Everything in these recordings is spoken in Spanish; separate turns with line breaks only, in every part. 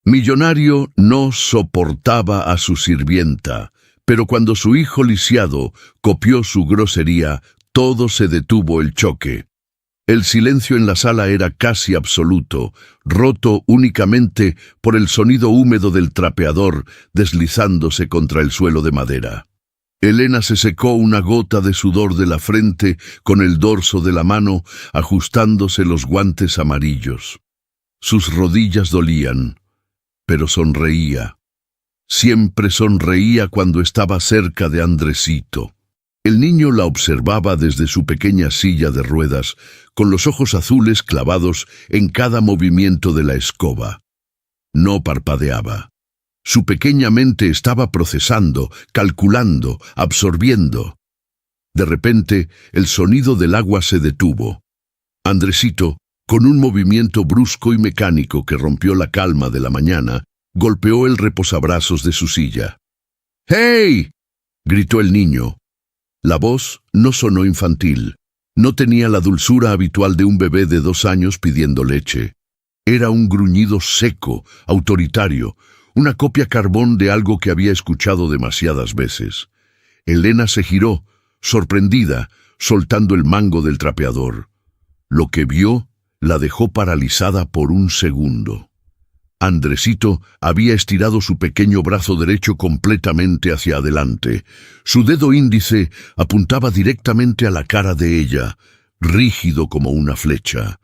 Millonario no soportaba a su sirvienta, pero cuando su hijo lisiado copió su grosería, todo se detuvo el choque. El silencio en la sala era casi absoluto, roto únicamente por el sonido húmedo del trapeador deslizándose contra el suelo de madera. Elena se secó una gota de sudor de la frente con el dorso de la mano, ajustándose los guantes amarillos. Sus rodillas dolían, pero sonreía. Siempre sonreía cuando estaba cerca de Andresito. El niño la observaba desde su pequeña silla de ruedas, con los ojos azules clavados en cada movimiento de la escoba. No parpadeaba. Su pequeña mente estaba procesando, calculando, absorbiendo. De repente, el sonido del agua se detuvo. Andresito, con un movimiento brusco y mecánico que rompió la calma de la mañana, golpeó el reposabrazos de su silla. ¡Hey!, gritó el niño. La voz no sonó infantil. No tenía la dulzura habitual de un bebé de 2 años pidiendo leche. Era un gruñido seco, autoritario, una copia carbón de algo que había escuchado demasiadas veces. Elena se giró, sorprendida, soltando el mango del trapeador. Lo que vio la dejó paralizada por un segundo. Andresito había estirado su pequeño brazo derecho completamente hacia adelante. Su dedo índice apuntaba directamente a la cara de ella, rígido como una flecha.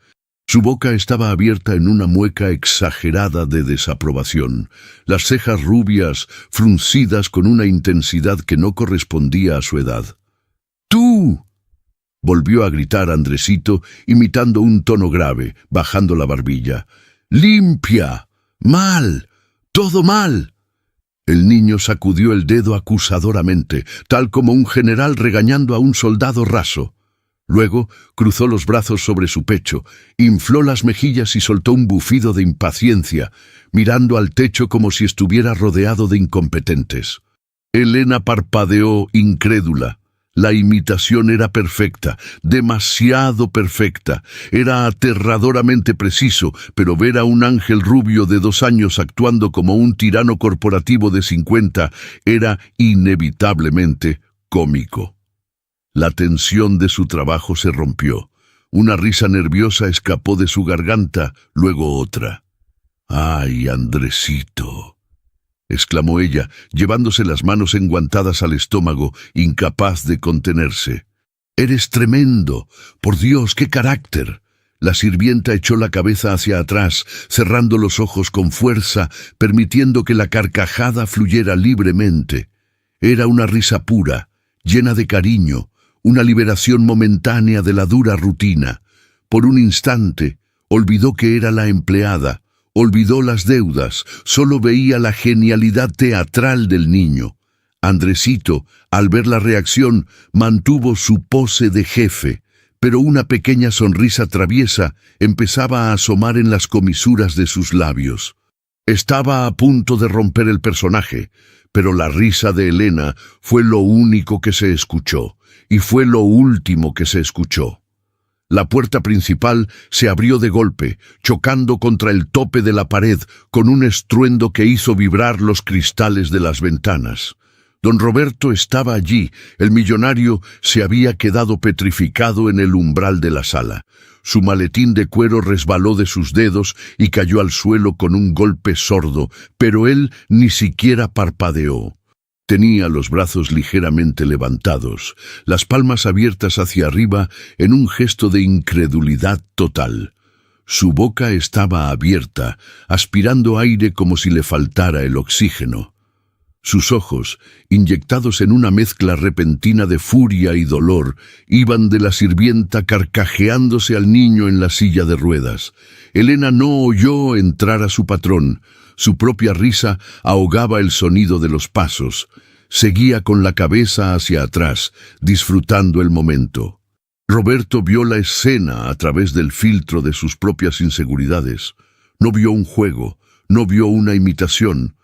Su boca estaba abierta en una mueca exagerada de desaprobación, las cejas rubias, fruncidas con una intensidad que no correspondía a su edad. ¡Tú!, volvió a gritar Andresito, imitando un tono grave, bajando la barbilla. ¡Limpia! ¡Mal! ¡Todo mal! El niño sacudió el dedo acusadoramente, tal como un general regañando a un soldado raso. Luego cruzó los brazos sobre su pecho, infló las mejillas y soltó un bufido de impaciencia, mirando al techo como si estuviera rodeado de incompetentes. Elena parpadeó incrédula. La imitación era perfecta, demasiado perfecta. Era aterradoramente preciso, pero ver a un ángel rubio de 2 años actuando como un tirano corporativo de 50 era inevitablemente cómico. La tensión de su trabajo se rompió. Una risa nerviosa escapó de su garganta, luego otra. ¡Ay, Andresito!, exclamó ella, llevándose las manos enguantadas al estómago, incapaz de contenerse. «¡Eres tremendo! ¡Por Dios, qué carácter!». La sirvienta echó la cabeza hacia atrás, cerrando los ojos con fuerza, permitiendo que la carcajada fluyera libremente. Era una risa pura, llena de cariño, una liberación momentánea de la dura rutina. Por un instante, olvidó que era la empleada, olvidó las deudas, solo veía la genialidad teatral del niño. Andresito, al ver la reacción, mantuvo su pose de jefe, pero una pequeña sonrisa traviesa empezaba a asomar en las comisuras de sus labios. Estaba a punto de romper el personaje, pero la risa de Elena fue lo único que se escuchó, y fue lo último que se escuchó. La puerta principal se abrió de golpe, chocando contra el tope de la pared con un estruendo que hizo vibrar los cristales de las ventanas. Don Roberto estaba allí. El millonario se había quedado petrificado en el umbral de la sala. Su maletín de cuero resbaló de sus dedos y cayó al suelo con un golpe sordo, pero él ni siquiera parpadeó. Tenía los brazos ligeramente levantados, las palmas abiertas hacia arriba en un gesto de incredulidad total. Su boca estaba abierta, aspirando aire como si le faltara el oxígeno. Sus ojos, inyectados en una mezcla repentina de furia y dolor, iban de la sirvienta carcajeándose al niño en la silla de ruedas. Elena no oyó entrar a su patrón. Su propia risa ahogaba el sonido de los pasos. Seguía con la cabeza hacia atrás, disfrutando el momento. Roberto vio la escena a través del filtro de sus propias inseguridades. No vio un juego, no vio una imitación.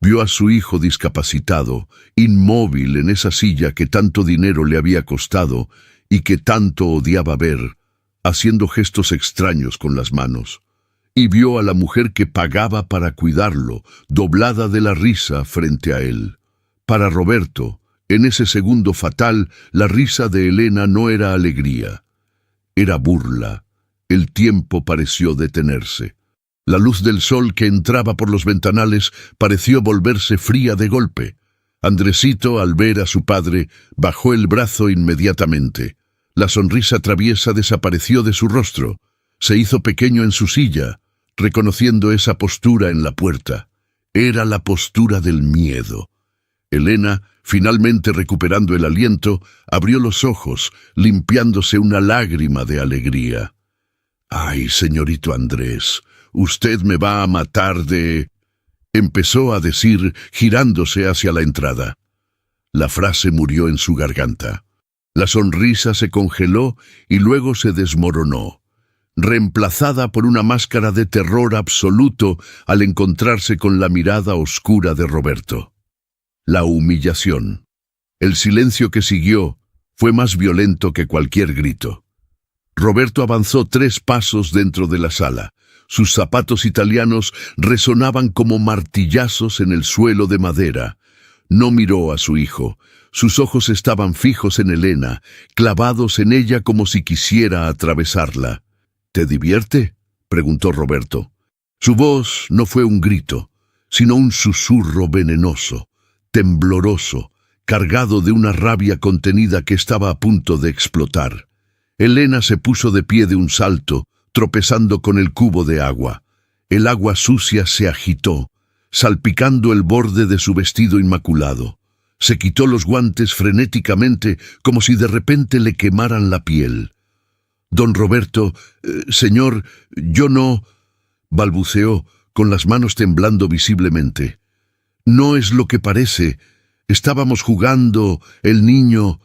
Vio a su hijo discapacitado, inmóvil en esa silla que tanto dinero le había costado y que tanto odiaba ver, haciendo gestos extraños con las manos. y vio a la mujer que pagaba para cuidarlo, doblada de la risa frente a él. Para Roberto, en ese segundo fatal, la risa de Elena no era alegría, era burla. El tiempo pareció detenerse. La luz del sol que entraba por los ventanales pareció volverse fría de golpe. Andresito, al ver a su padre, bajó el brazo inmediatamente. La sonrisa traviesa desapareció de su rostro. Se hizo pequeño en su silla, reconociendo esa postura en la puerta. Era la postura del miedo. Elena, finalmente recuperando el aliento, abrió los ojos, limpiándose una lágrima de alegría. «Ay, señorito Andrés, usted me va a matar de...», empezó a decir, girándose hacia la entrada. La frase murió en su garganta. La sonrisa se congeló y luego se desmoronó, reemplazada por una máscara de terror absoluto al encontrarse con la mirada oscura de Roberto. La humillación. El silencio que siguió fue más violento que cualquier grito. Roberto avanzó 3 pasos dentro de la sala. Sus zapatos italianos resonaban como martillazos en el suelo de madera. No miró a su hijo. Sus ojos estaban fijos en Elena, clavados en ella como si quisiera atravesarla. «¿Te divierte?», preguntó Roberto. Su voz no fue un grito, sino un susurro venenoso, tembloroso, cargado de una rabia contenida que estaba a punto de explotar. Elena se puso de pie de un salto, tropezando con el cubo de agua. El agua sucia se agitó, salpicando el borde de su vestido inmaculado. Se quitó los guantes frenéticamente, como si de repente le quemaran la piel. «Don Roberto, señor, yo no...», balbuceó, con las manos temblando visiblemente. «No es lo que parece. Estábamos jugando, el niño...».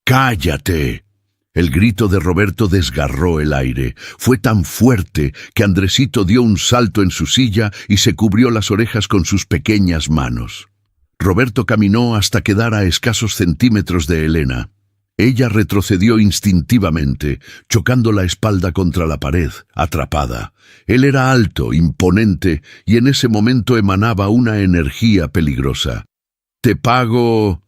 «¡Cállate!». El grito de Roberto desgarró el aire. Fue tan fuerte que Andresito dio un salto en su silla y se cubrió las orejas con sus pequeñas manos. Roberto caminó hasta quedar a escasos centímetros de Elena. Ella retrocedió instintivamente, chocando la espalda contra la pared, atrapada. Él era alto, imponente, y en ese momento emanaba una energía peligrosa. «Te pago...».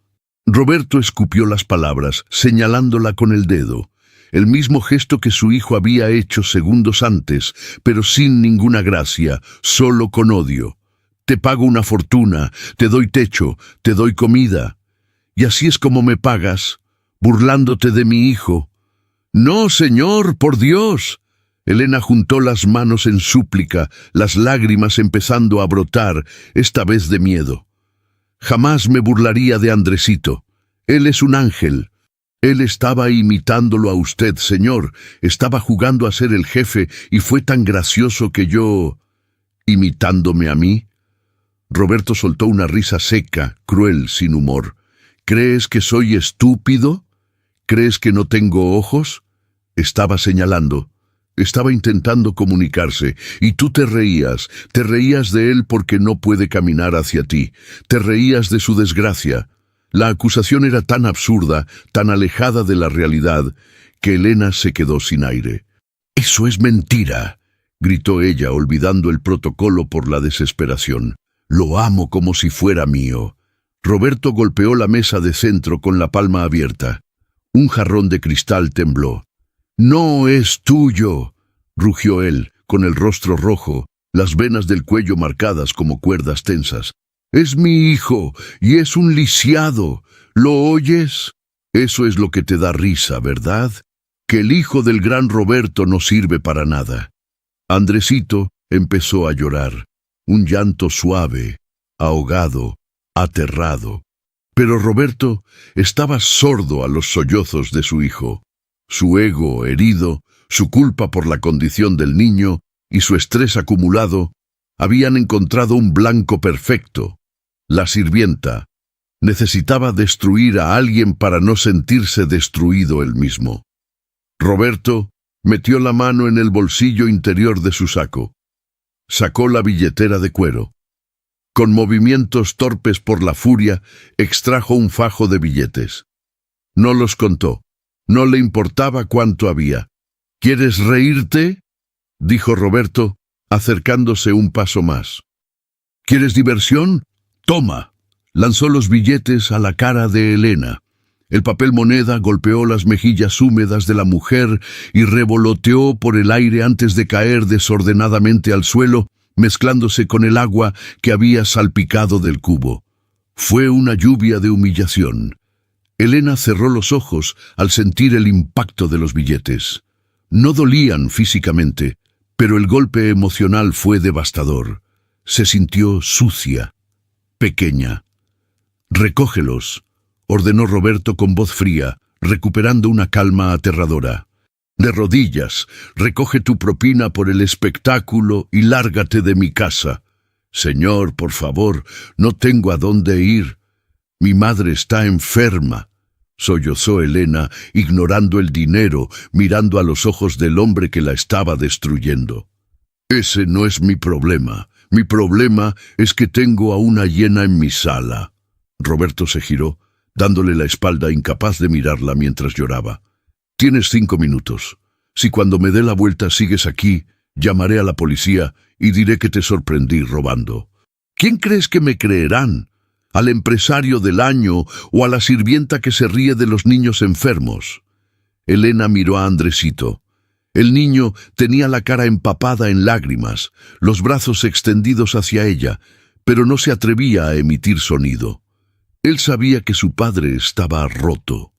Roberto escupió las palabras, señalándola con el dedo. El mismo gesto que su hijo había hecho segundos antes, pero sin ninguna gracia, solo con odio. «Te pago una fortuna, te doy techo, te doy comida. Y así es como me pagas, burlándote de mi hijo». «No, señor, por Dios». Elena juntó las manos en súplica, las lágrimas empezando a brotar, esta vez de miedo. «Jamás me burlaría de Andresito. Él es un ángel. Él estaba imitándolo a usted, señor. Estaba jugando a ser el jefe y fue tan gracioso que yo... ¿Imitándome a mí?». Roberto soltó una risa seca, cruel, sin humor. «¿Crees que soy estúpido? ¿Crees que no tengo ojos?». Estaba señalando. Estaba intentando comunicarse, y tú te reías de él porque no puede caminar hacia ti, te reías de su desgracia. La acusación era tan absurda, tan alejada de la realidad, que Elena se quedó sin aire. «Eso es mentira», gritó ella, olvidando el protocolo por la desesperación. «Lo amo como si fuera mío». Roberto golpeó la mesa de centro con la palma abierta. Un jarrón de cristal tembló. «No es tuyo», rugió él, con el rostro rojo, las venas del cuello marcadas como cuerdas tensas. «Es mi hijo, y es un lisiado. ¿Lo oyes? Eso es lo que te da risa, ¿verdad? Que el hijo del gran Roberto no sirve para nada». Andresito empezó a llorar, un llanto suave, ahogado, aterrado. Pero Roberto estaba sordo a los sollozos de su hijo. Su ego herido, su culpa por la condición del niño y su estrés acumulado habían encontrado un blanco perfecto. La sirvienta necesitaba destruir a alguien para no sentirse destruido él mismo. Roberto metió la mano en el bolsillo interior de su saco. Sacó la billetera de cuero. Con movimientos torpes por la furia, extrajo un fajo de billetes. No los contó. No le importaba cuánto había. «¿Quieres reírte?», dijo Roberto, acercándose un paso más. ¿Quieres diversión? Toma. Lanzó los billetes a la cara de Elena. El papel moneda golpeó las mejillas húmedas de la mujer y revoloteó por el aire antes de caer desordenadamente al suelo, mezclándose con el agua que había salpicado del cubo. Fue una lluvia de humillación. Elena cerró los ojos al sentir el impacto de los billetes. No dolían físicamente, pero el golpe emocional fue devastador. Se sintió sucia, pequeña. «Recógelos», ordenó Roberto con voz fría, recuperando una calma aterradora. «De rodillas, recoge tu propina por el espectáculo y lárgate de mi casa». «Señor, por favor, no tengo a dónde ir. Mi madre está enferma», sollozó Elena, ignorando el dinero, mirando a los ojos del hombre que la estaba destruyendo. «Ese no es mi problema. Mi problema es que tengo a una hiena en mi sala». Roberto se giró, dándole la espalda, incapaz de mirarla mientras lloraba. «Tienes 5 minutos. Si cuando me dé la vuelta sigues aquí, llamaré a la policía y diré que te sorprendí robando». «¿Quién crees que me creerán? ¿Al empresario del año o a la sirvienta que se ríe de los niños enfermos?» Elena miró a Andresito. El niño tenía la cara empapada en lágrimas, los brazos extendidos hacia ella, pero no se atrevía a emitir sonido. Él sabía que su padre estaba roto.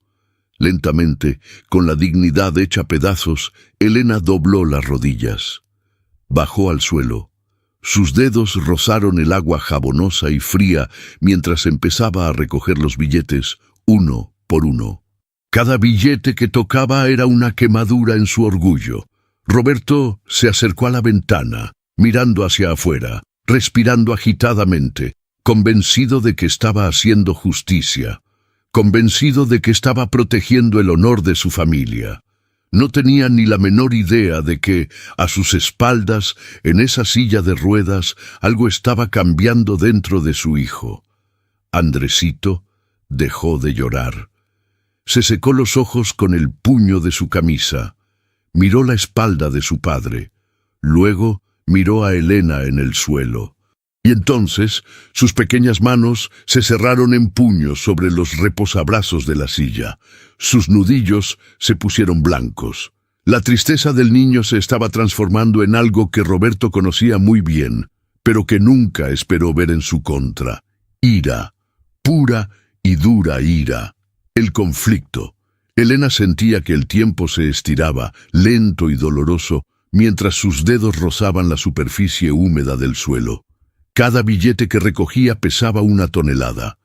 Lentamente, con la dignidad hecha pedazos, Elena dobló las rodillas. Bajó al suelo. Sus dedos rozaron el agua jabonosa y fría mientras empezaba a recoger los billetes, uno por uno. Cada billete que tocaba era una quemadura en su orgullo. Roberto se acercó a la ventana, mirando hacia afuera, respirando agitadamente, convencido de que estaba haciendo justicia, convencido de que estaba protegiendo el honor de su familia. No tenía ni la menor idea de que, a sus espaldas, en esa silla de ruedas, algo estaba cambiando dentro de su hijo. Andresito dejó de llorar. Se secó los ojos con el puño de su camisa. Miró la espalda de su padre. Luego miró a Elena en el suelo. Y entonces sus pequeñas manos se cerraron en puños sobre los reposabrazos de la silla. Sus nudillos se pusieron blancos. La tristeza del niño se estaba transformando en algo que Roberto conocía muy bien, pero que nunca esperó ver en su contra. Ira, pura y dura ira. El conflicto. Elena sentía que el tiempo se estiraba, lento y doloroso, mientras sus dedos rozaban la superficie húmeda del suelo. Cada billete que recogía pesaba 1 tonelada.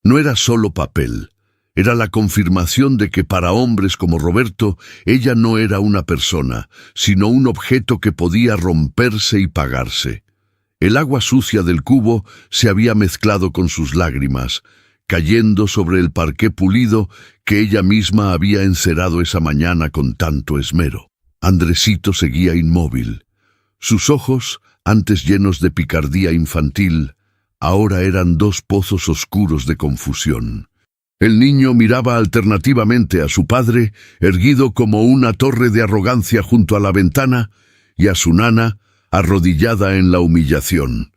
No era solo papel. Era la confirmación de que para hombres como Roberto, ella no era una persona, sino un objeto que podía romperse y pagarse. El agua sucia del cubo se había mezclado con sus lágrimas, cayendo sobre el parqué pulido que ella misma había encerado esa mañana con tanto esmero. Andresito seguía inmóvil. Sus ojos, antes llenos de picardía infantil, ahora eran 2 pozos oscuros de confusión. El niño miraba alternativamente a su padre, erguido como una torre de arrogancia junto a la ventana, y a su nana, arrodillada en la humillación.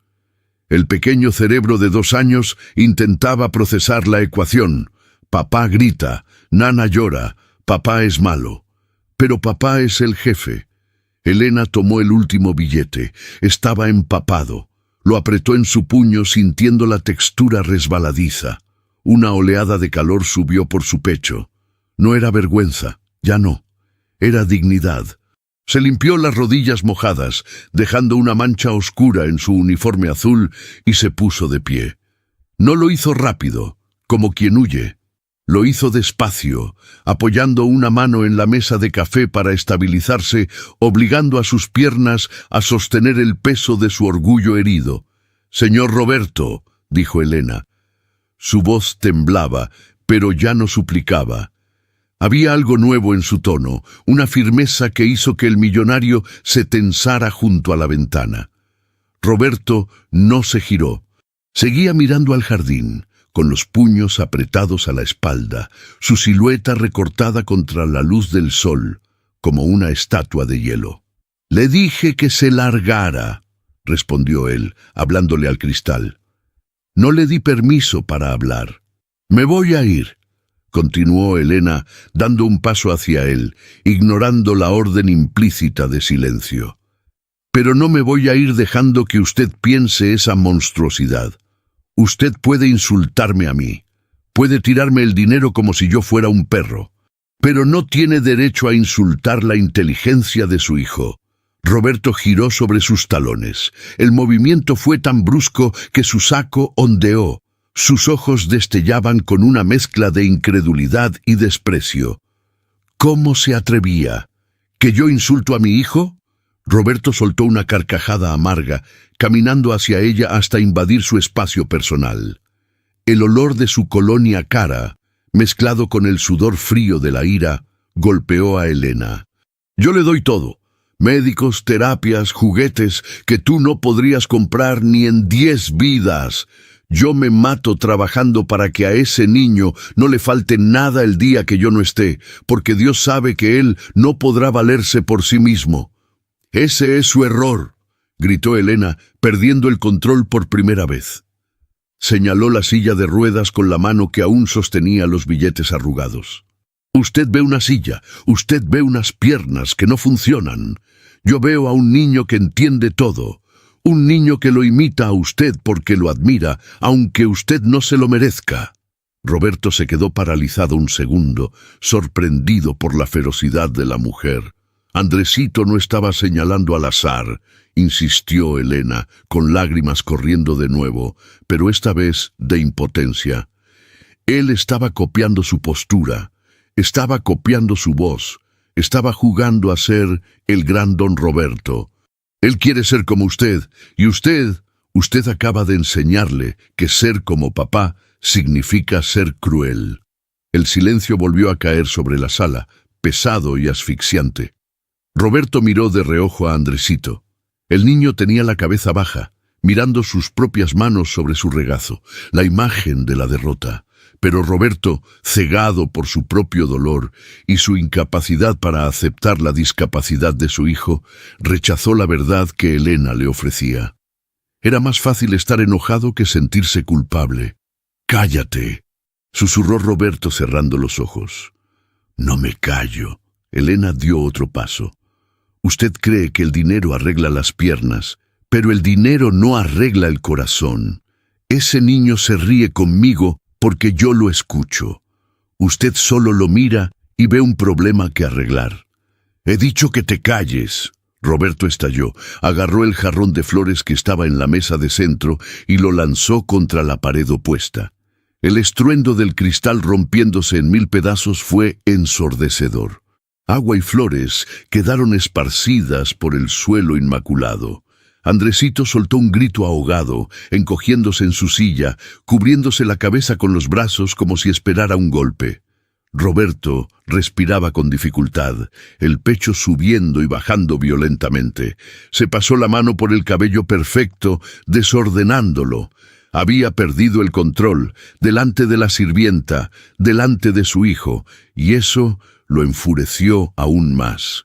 El pequeño cerebro de 2 años intentaba procesar la ecuación. Papá grita, nana llora, papá es malo. Pero papá es el jefe. Elena tomó el último billete. Estaba empapado. Lo apretó en su puño sintiendo la textura resbaladiza. Una oleada de calor subió por su pecho. No era vergüenza, ya no. Era dignidad. Se limpió las rodillas mojadas, dejando una mancha oscura en su uniforme azul, y se puso de pie. No lo hizo rápido, como quien huye. Lo hizo despacio, apoyando una mano en la mesa de café para estabilizarse, obligando a sus piernas a sostener el peso de su orgullo herido. «Señor Roberto», dijo Elena. Su voz temblaba, pero ya no suplicaba. Había algo nuevo en su tono, una firmeza que hizo que el millonario se tensara junto a la ventana. Roberto no se giró. Seguía mirando al jardín, con los puños apretados a la espalda, su silueta recortada contra la luz del sol, como una estatua de hielo. «Le dije que se largara», respondió él, hablándole al cristal. No le di permiso para hablar. Me voy a ir, continuó Elena, dando un paso hacia él, ignorando la orden implícita de silencio. Pero no me voy a ir dejando que usted piense esa monstruosidad. Usted puede insultarme a mí, puede tirarme el dinero como si yo fuera un perro, pero no tiene derecho a insultar la inteligencia de su hijo. Roberto giró sobre sus talones. El movimiento fue tan brusco que su saco ondeó. Sus ojos destellaban con una mezcla de incredulidad y desprecio. ¿Cómo se atrevía? ¿Que yo insulto a mi hijo? Roberto soltó una carcajada amarga, caminando hacia ella hasta invadir su espacio personal. El olor de su colonia cara, mezclado con el sudor frío de la ira, golpeó a Elena. Yo le doy todo. Médicos, terapias, juguetes que tú no podrías comprar ni en 10 vidas. Yo me mato trabajando para que a ese niño no le falte nada el día que yo no esté, porque Dios sabe que él no podrá valerse por sí mismo. Ese es su error, gritó Elena, perdiendo el control por primera vez. Señaló la silla de ruedas con la mano que aún sostenía los billetes arrugados. Usted ve una silla, usted ve unas piernas que no funcionan. Yo veo a un niño que entiende todo, un niño que lo imita a usted porque lo admira, aunque usted no se lo merezca. Roberto se quedó paralizado un segundo, sorprendido por la ferocidad de la mujer. Andresito no estaba señalando al azar, insistió Elena, con lágrimas corriendo de nuevo, pero esta vez de impotencia. Él estaba copiando su postura, estaba copiando su voz, estaba jugando a ser el gran don Roberto. Él quiere ser como usted, y usted acaba de enseñarle que ser como papá significa ser cruel. El silencio volvió a caer sobre la sala, pesado y asfixiante. Roberto miró de reojo a Andresito. El niño tenía la cabeza baja, mirando sus propias manos sobre su regazo, la imagen de la derrota. Pero Roberto, cegado por su propio dolor y su incapacidad para aceptar la discapacidad de su hijo, rechazó la verdad que Elena le ofrecía. Era más fácil estar enojado que sentirse culpable. «Cállate», susurró Roberto cerrando los ojos. «No me callo». Elena dio otro paso. «Usted cree que el dinero arregla las piernas, pero el dinero no arregla el corazón. Ese niño se ríe conmigo porque yo lo escucho. Usted solo lo mira y ve un problema que arreglar». «He dicho que te calles». Roberto estalló, agarró el jarrón de flores que estaba en la mesa de centro y lo lanzó contra la pared opuesta. El estruendo del cristal rompiéndose en 1000 pedazos fue ensordecedor. Agua y flores quedaron esparcidas por el suelo inmaculado. Andresito soltó un grito ahogado, encogiéndose en su silla, cubriéndose la cabeza con los brazos como si esperara un golpe. Roberto respiraba con dificultad, el pecho subiendo y bajando violentamente. Se pasó la mano por el cabello perfecto, desordenándolo. Había perdido el control, delante de la sirvienta, delante de su hijo, y eso lo enfureció aún más.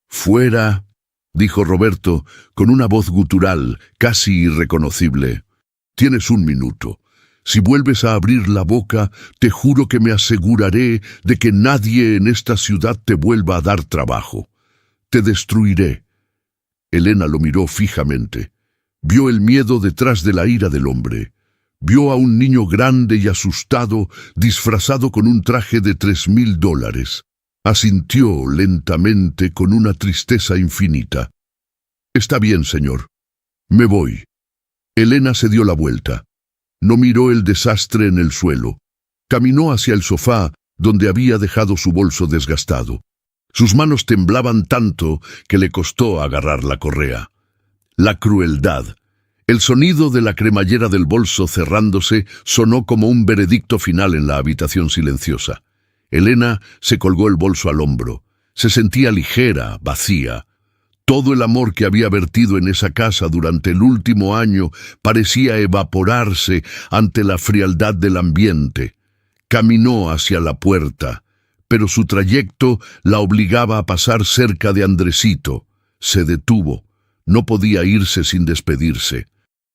«Fuera», dijo Roberto, con una voz gutural, casi irreconocible. «Tienes 1 minuto. Si vuelves a abrir la boca, te juro que me aseguraré de que nadie en esta ciudad te vuelva a dar trabajo. Te destruiré». Elena lo miró fijamente. Vio el miedo detrás de la ira del hombre. Vio a un niño grande y asustado, disfrazado con un traje de $3000. Asintió lentamente con una tristeza infinita. «Está bien, señor. Me voy». Elena se dio la vuelta. No miró el desastre en el suelo. Caminó hacia el sofá, donde había dejado su bolso desgastado. Sus manos temblaban tanto que le costó agarrar la correa. La crueldad. El sonido de la cremallera del bolso cerrándose sonó como un veredicto final en la habitación silenciosa. Elena se colgó el bolso al hombro. Se sentía ligera, vacía. Todo el amor que había vertido en esa casa durante el último año parecía evaporarse ante la frialdad del ambiente. Caminó hacia la puerta, pero su trayecto la obligaba a pasar cerca de Andresito. Se detuvo. No podía irse sin despedirse.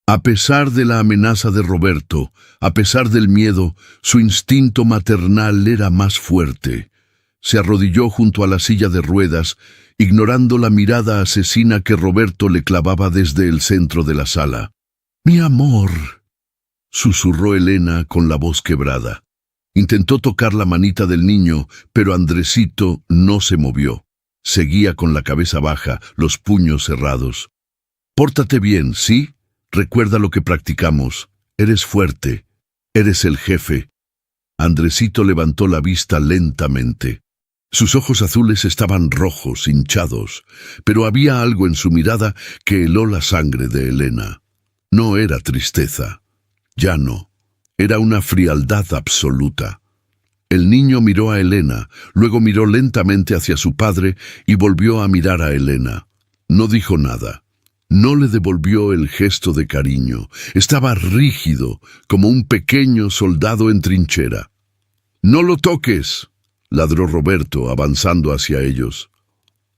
A pesar de la amenaza de Roberto, a pesar del miedo, su instinto maternal era más fuerte. Se arrodilló junto a la silla de ruedas, ignorando la mirada asesina que Roberto le clavaba desde el centro de la sala. «Mi amor», susurró Elena con la voz quebrada. Intentó tocar la manita del niño, pero Andresito no se movió. Seguía con la cabeza baja, los puños cerrados. «Pórtate bien, ¿sí? Recuerda lo que practicamos. Eres fuerte. Eres el jefe». Andresito levantó la vista lentamente. Sus ojos azules estaban rojos, hinchados, pero había algo en su mirada que heló la sangre de Elena. No era tristeza. Ya no. Era una frialdad absoluta. El niño miró a Elena, luego miró lentamente hacia su padre y volvió a mirar a Elena. No dijo nada. No le devolvió el gesto de cariño. Estaba rígido, como un pequeño soldado en trinchera. «No lo toques», ladró Roberto, avanzando hacia ellos.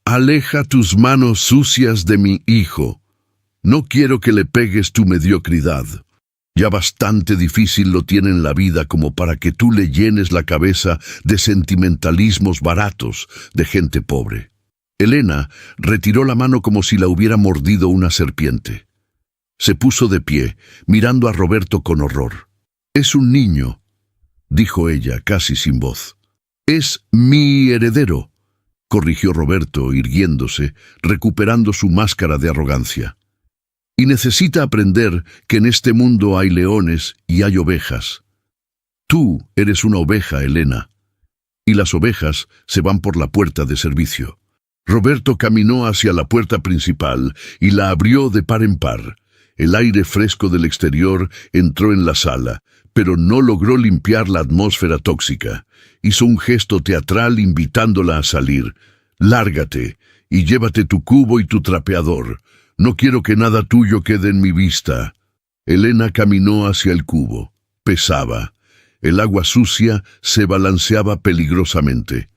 «Aleja tus manos sucias de mi hijo. No quiero que le pegues tu mediocridad. Ya bastante difícil lo tiene en la vida como para que tú le llenes la cabeza de sentimentalismos baratos de gente pobre». Elena retiró la mano como si la hubiera mordido una serpiente. Se puso de pie, mirando a Roberto con horror. «Es un niño», dijo ella, casi sin voz. «Es mi heredero», corrigió Roberto, irguiéndose, recuperando su máscara de arrogancia. «Y necesita aprender que en este mundo hay leones y hay ovejas. Tú eres una oveja, Elena, y las ovejas se van por la puerta de servicio». Roberto caminó hacia la puerta principal y la abrió de par en par. El aire fresco del exterior entró en la sala, pero no logró limpiar la atmósfera tóxica. Hizo un gesto teatral invitándola a salir. «Lárgate y llévate tu cubo y tu trapeador. No quiero que nada tuyo quede en mi vista». Elena caminó hacia el cubo. Pesaba. El agua sucia se balanceaba peligrosamente.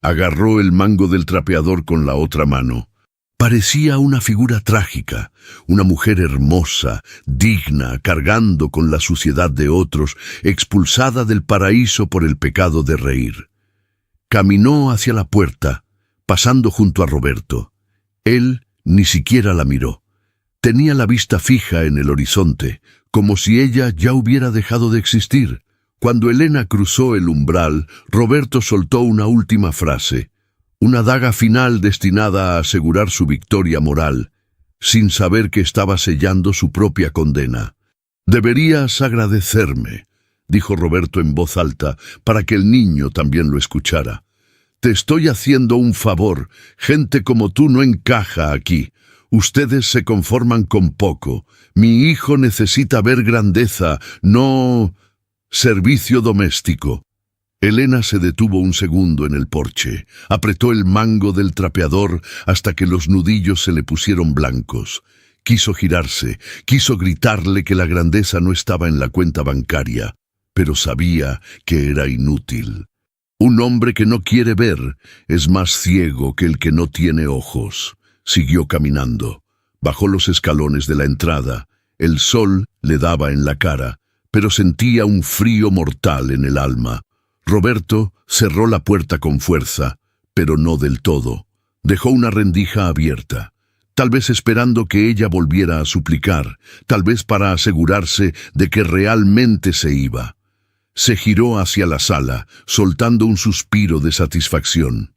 Agarró el mango del trapeador con la otra mano. Parecía una figura trágica, una mujer hermosa, digna, cargando con la suciedad de otros, expulsada del paraíso por el pecado de reír. Caminó hacia la puerta, pasando junto a Roberto. Él ni siquiera la miró. Tenía la vista fija en el horizonte, como si ella ya hubiera dejado de existir. Cuando Elena cruzó el umbral, Roberto soltó una última frase, una daga final destinada a asegurar su victoria moral, sin saber que estaba sellando su propia condena. «Deberías agradecerme», dijo Roberto en voz alta, para que el niño también lo escuchara. «Te estoy haciendo un favor. Gente como tú no encaja aquí. Ustedes se conforman con poco. Mi hijo necesita ver grandeza, no servicio doméstico». Elena se detuvo un segundo en el porche, apretó el mango del trapeador hasta que los nudillos se le pusieron blancos. Quiso girarse, quiso gritarle que la grandeza no estaba en la cuenta bancaria, pero sabía que era inútil. Un hombre que no quiere ver es más ciego que el que no tiene ojos. Siguió caminando. Bajó los escalones de la entrada. El sol le daba en la cara, pero sentía un frío mortal en el alma. Roberto cerró la puerta con fuerza, pero no del todo. Dejó una rendija abierta, tal vez esperando que ella volviera a suplicar, tal vez para asegurarse de que realmente se iba. Se giró hacia la sala, soltando un suspiro de satisfacción.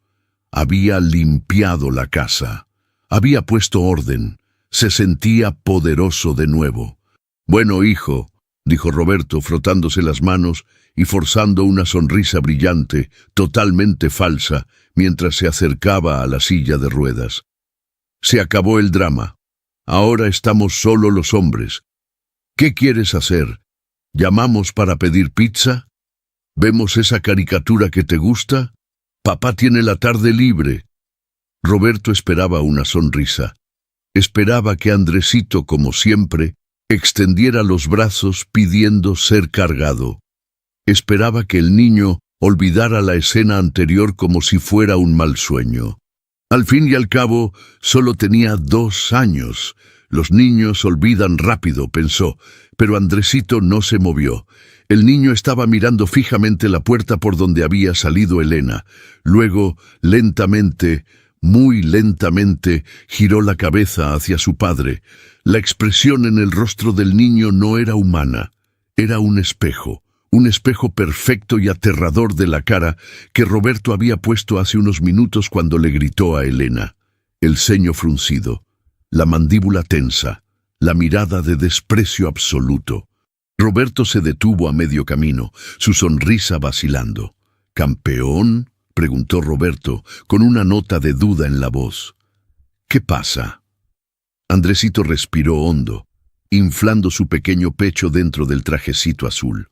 Había limpiado la casa. Había puesto orden. Se sentía poderoso de nuevo. «Bueno, hijo», dijo Roberto, frotándose las manos y forzando una sonrisa brillante, totalmente falsa, mientras se acercaba a la silla de ruedas. «Se acabó el drama. Ahora estamos solo los hombres. ¿Qué quieres hacer? ¿Llamamos para pedir pizza? ¿Vemos esa caricatura que te gusta? Papá tiene la tarde libre». Roberto esperaba una sonrisa. Esperaba que Andresito, como siempre, extendiera los brazos pidiendo ser cargado. Esperaba que el niño olvidara la escena anterior como si fuera un mal sueño. Al fin y al cabo, solo tenía 2 años. Los niños olvidan rápido, pensó, pero Andresito no se movió. El niño estaba mirando fijamente la puerta por donde había salido Elena. Luego, lentamente, muy lentamente, giró la cabeza hacia su padre. La expresión en el rostro del niño no era humana, era un espejo perfecto y aterrador de la cara que Roberto había puesto hace unos minutos cuando le gritó a Elena. El ceño fruncido, la mandíbula tensa, la mirada de desprecio absoluto. Roberto se detuvo a medio camino, su sonrisa vacilando. ¿Campeón?, preguntó Roberto, con una nota de duda en la voz. ¿Qué pasa? Andresito respiró hondo, inflando su pequeño pecho dentro del trajecito azul.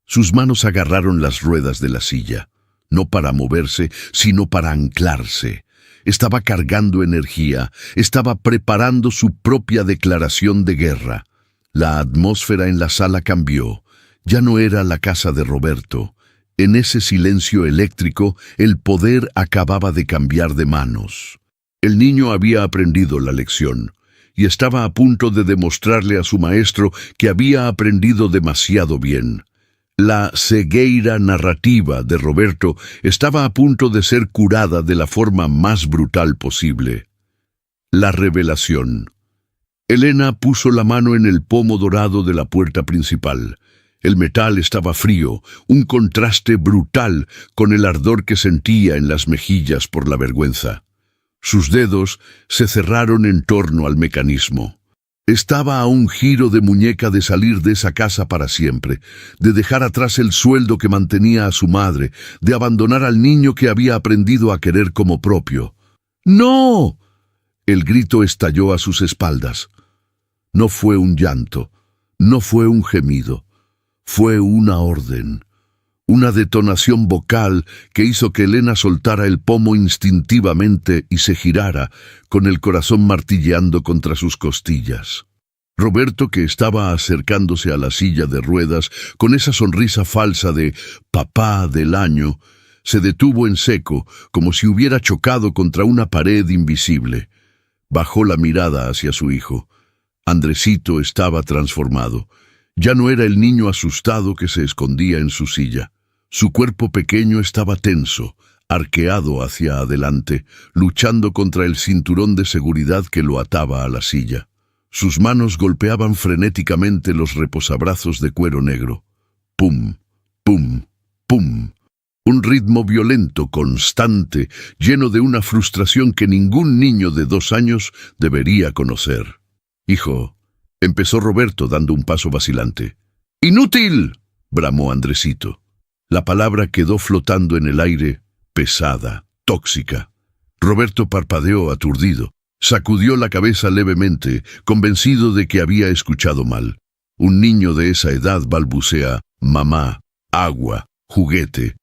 Sus manos agarraron las ruedas de la silla, no para moverse, sino para anclarse. Estaba cargando energía, estaba preparando su propia declaración de guerra. La atmósfera en la sala cambió. Ya no era la casa de Roberto. En ese silencio eléctrico, el poder acababa de cambiar de manos. El niño había aprendido la lección, y estaba a punto de demostrarle a su maestro que había aprendido demasiado bien. La cegueira narrativa de Roberto estaba a punto de ser curada de la forma más brutal posible. La revelación. Elena puso la mano en el pomo dorado de la puerta principal. El metal estaba frío, un contraste brutal con el ardor que sentía en las mejillas por la vergüenza. Sus dedos se cerraron en torno al mecanismo. Estaba a un giro de muñeca de salir de esa casa para siempre, de dejar atrás el sueldo que mantenía a su madre, de abandonar al niño que había aprendido a querer como propio. ¡No! El grito estalló a sus espaldas. No fue un llanto, no fue un gemido, fue una orden, una detonación vocal que hizo que Elena soltara el pomo instintivamente y se girara, con el corazón martilleando contra sus costillas. Roberto, que estaba acercándose a la silla de ruedas con esa sonrisa falsa de papá del año, se detuvo en seco, como si hubiera chocado contra una pared invisible. Bajó la mirada hacia su hijo. Andresito estaba transformado. Ya no era el niño asustado que se escondía en su silla. Su cuerpo pequeño estaba tenso, arqueado hacia adelante, luchando contra el cinturón de seguridad que lo ataba a la silla. Sus manos golpeaban frenéticamente los reposabrazos de cuero negro. Pum, pum, pum. Un ritmo violento, constante, lleno de una frustración que ningún niño de 2 años debería conocer. «Hijo», empezó Roberto dando un paso vacilante. «¡Inútil!», bramó Andresito. La palabra quedó flotando en el aire, pesada, tóxica. Roberto parpadeó aturdido. Sacudió la cabeza levemente, convencido de que había escuchado mal. Un niño de esa edad balbucea mamá, agua, juguete.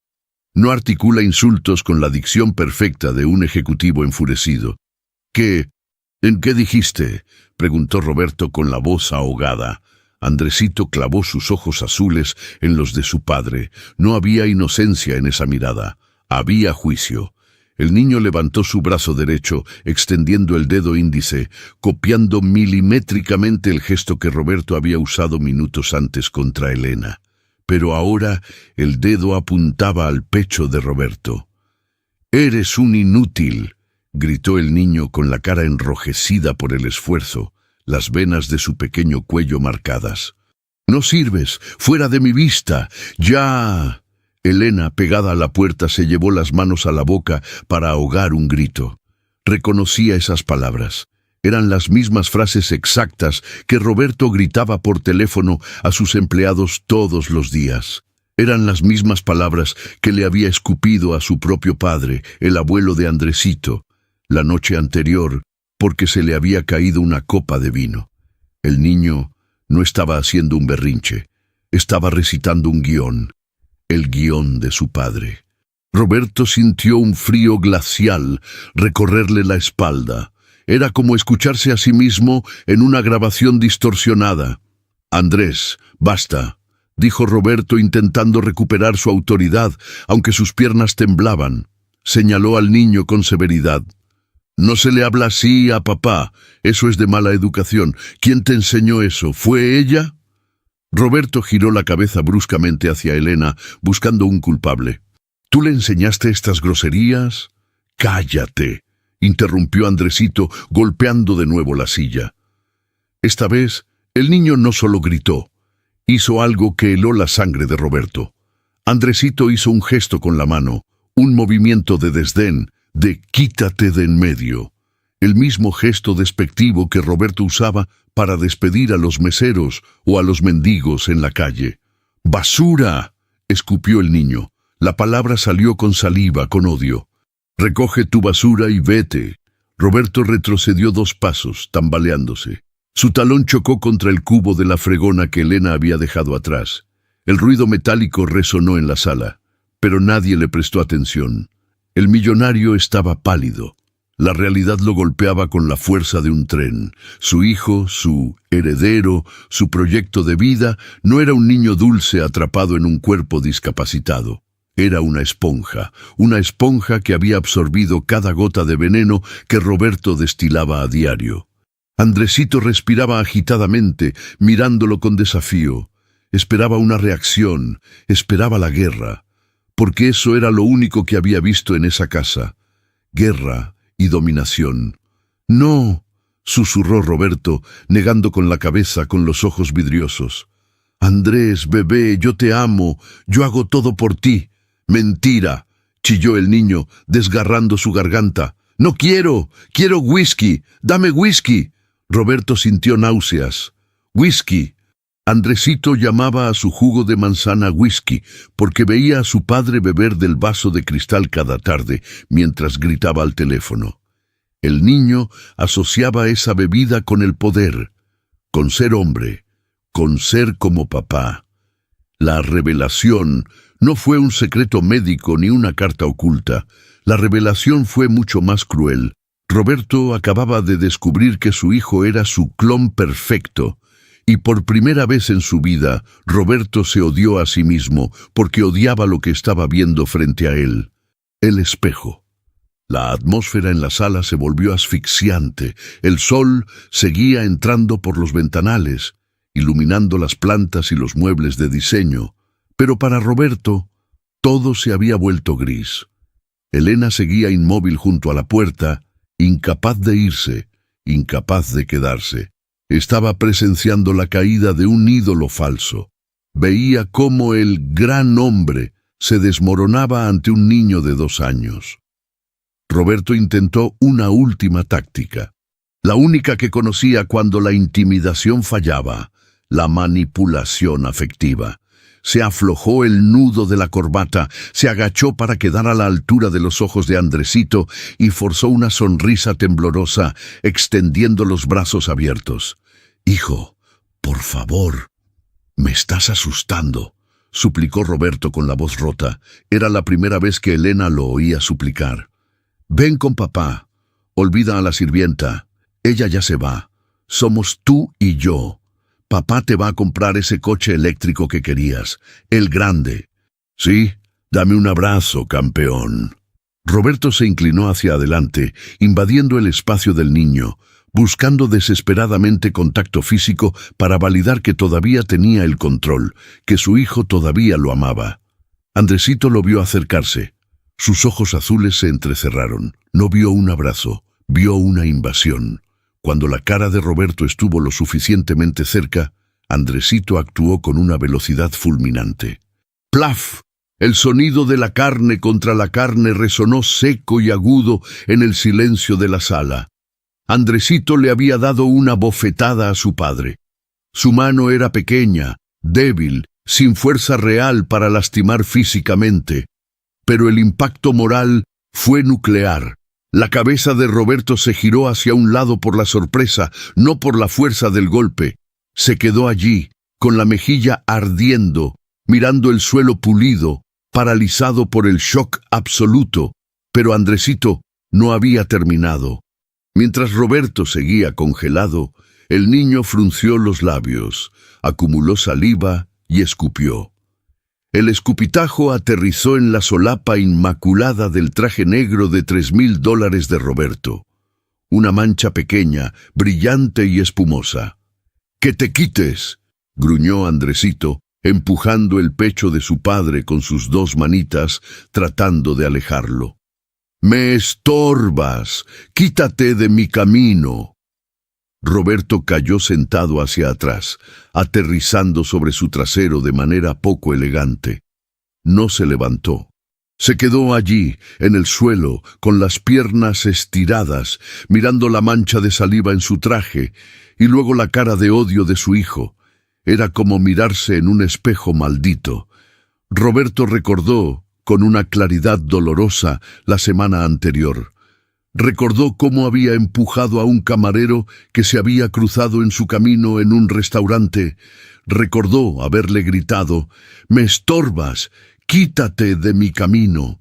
No articula insultos con la dicción perfecta de un ejecutivo enfurecido. ¿En qué dijiste?, preguntó Roberto con la voz ahogada. Andresito clavó sus ojos azules en los de su padre. No había inocencia en esa mirada. Había juicio. El niño levantó su brazo derecho, extendiendo el dedo índice, copiando milimétricamente el gesto que Roberto había usado minutos antes contra Elena. Pero ahora el dedo apuntaba al pecho de Roberto. «¡Eres un inútil!», gritó el niño con la cara enrojecida por el esfuerzo, las venas de su pequeño cuello marcadas. «¡No sirves! ¡Fuera de mi vista! ¡Ya!». Elena, pegada a la puerta, se llevó las manos a la boca para ahogar un grito. Reconocía esas palabras. Eran las mismas frases exactas que Roberto gritaba por teléfono a sus empleados todos los días. Eran las mismas palabras que le había escupido a su propio padre, el abuelo de Andresito, la noche anterior, porque se le había caído una copa de vino. El niño no estaba haciendo un berrinche, estaba recitando un guión. El guión de su padre. Roberto sintió un frío glacial recorrerle la espalda. Era como escucharse a sí mismo en una grabación distorsionada. «Andrés, basta», dijo Roberto intentando recuperar su autoridad, aunque sus piernas temblaban. Señaló al niño con severidad. No se le habla así a papá. Eso es de mala educación. ¿Quién te enseñó eso? ¿Fue ella? Roberto giró la cabeza bruscamente hacia Elena, buscando un culpable. ¿Tú le enseñaste estas groserías? ¡Cállate!, interrumpió Andresito, golpeando de nuevo la silla. Esta vez, el niño no solo gritó, hizo algo que heló la sangre de Roberto. Andresito hizo un gesto con la mano, un movimiento de desdén, de quítate de en medio. El mismo gesto despectivo que Roberto usaba para despedir a los meseros o a los mendigos en la calle. ¡Basura!, escupió el niño. La palabra salió con saliva, con odio. Recoge tu basura y vete. Roberto retrocedió 2 pasos, tambaleándose. Su talón chocó contra el cubo de la fregona que Elena había dejado atrás. El ruido metálico resonó en la sala, pero nadie le prestó atención. El millonario estaba pálido. La realidad lo golpeaba con la fuerza de un tren. Su hijo, su heredero, su proyecto de vida, no era un niño dulce atrapado en un cuerpo discapacitado. Era una esponja que había absorbido cada gota de veneno que Roberto destilaba a diario. Andresito respiraba agitadamente, mirándolo con desafío. Esperaba una reacción, esperaba la guerra, porque eso era lo único que había visto en esa casa. Guerra y dominación. «No», susurró Roberto, negando con la cabeza, con los ojos vidriosos. «Andrés, bebé, yo te amo, yo hago todo por ti». «Mentira», chilló el niño, desgarrando su garganta. «No quiero, quiero whisky, dame whisky». Roberto sintió náuseas. «Whisky». Andresito llamaba a su jugo de manzana whisky, porque veía a su padre beber del vaso de cristal cada tarde, mientras gritaba al teléfono. El niño asociaba esa bebida con el poder, con ser hombre, con ser como papá. La revelación no fue un secreto médico ni una carta oculta. La revelación fue mucho más cruel. Roberto acababa de descubrir que su hijo era su clon perfecto. Y por primera vez en su vida, Roberto se odió a sí mismo porque odiaba lo que estaba viendo frente a él. El espejo. La atmósfera en la sala se volvió asfixiante. El sol seguía entrando por los ventanales, iluminando las plantas y los muebles de diseño. Pero para Roberto, todo se había vuelto gris. Elena seguía inmóvil junto a la puerta, incapaz de irse, incapaz de quedarse. Estaba presenciando la caída de un ídolo falso. Veía cómo el gran hombre se desmoronaba ante un niño de 2 años. Roberto intentó una última táctica, la única que conocía cuando la intimidación fallaba, la manipulación afectiva. Se aflojó el nudo de la corbata, se agachó para quedar a la altura de los ojos de Andresito y forzó una sonrisa temblorosa, extendiendo los brazos abiertos. «Hijo, por favor». «Me estás asustando», suplicó Roberto con la voz rota. Era la primera vez que Elena lo oía suplicar. «Ven con papá. Olvida a la sirvienta. Ella ya se va. Somos tú y yo. Papá te va a comprar ese coche eléctrico que querías, el grande». «Sí, dame un abrazo, campeón». Roberto se inclinó hacia adelante, invadiendo el espacio del niño, buscando desesperadamente contacto físico para validar que todavía tenía el control, que su hijo todavía lo amaba. Andresito lo vio acercarse. Sus ojos azules se entrecerraron. No vio un abrazo, vio una invasión. Cuando la cara de Roberto estuvo lo suficientemente cerca, Andresito actuó con una velocidad fulminante. ¡Plaf! El sonido de la carne contra la carne resonó seco y agudo en el silencio de la sala. Andresito le había dado una bofetada a su padre. Su mano era pequeña, débil, sin fuerza real para lastimar físicamente. Pero el impacto moral fue nuclear. La cabeza de Roberto se giró hacia un lado por la sorpresa, no por la fuerza del golpe. Se quedó allí, con la mejilla ardiendo, mirando el suelo pulido, paralizado por el shock absoluto. Pero Andresito no había terminado. Mientras Roberto seguía congelado, el niño frunció los labios, acumuló saliva y escupió. El escupitajo aterrizó en la solapa inmaculada del traje negro de $3,000 de Roberto. una mancha pequeña, brillante y espumosa. —¡Que te quites! —gruñó Andresito, empujando el pecho de su padre con sus dos manitas, tratando de alejarlo. —¡Me estorbas! ¡Quítate de mi camino! Roberto cayó sentado hacia atrás, aterrizando sobre su trasero de manera poco elegante. No se levantó. Se quedó allí, en el suelo, con las piernas estiradas, mirando la mancha de saliva en su traje, y luego la cara de odio de su hijo. Era como mirarse en un espejo maldito. Roberto recordó, con una claridad dolorosa, la semana anterior. Recordó cómo había empujado a un camarero que se había cruzado en su camino en un restaurante. Recordó haberle gritado: «¡Me estorbas! ¡Quítate de mi camino!».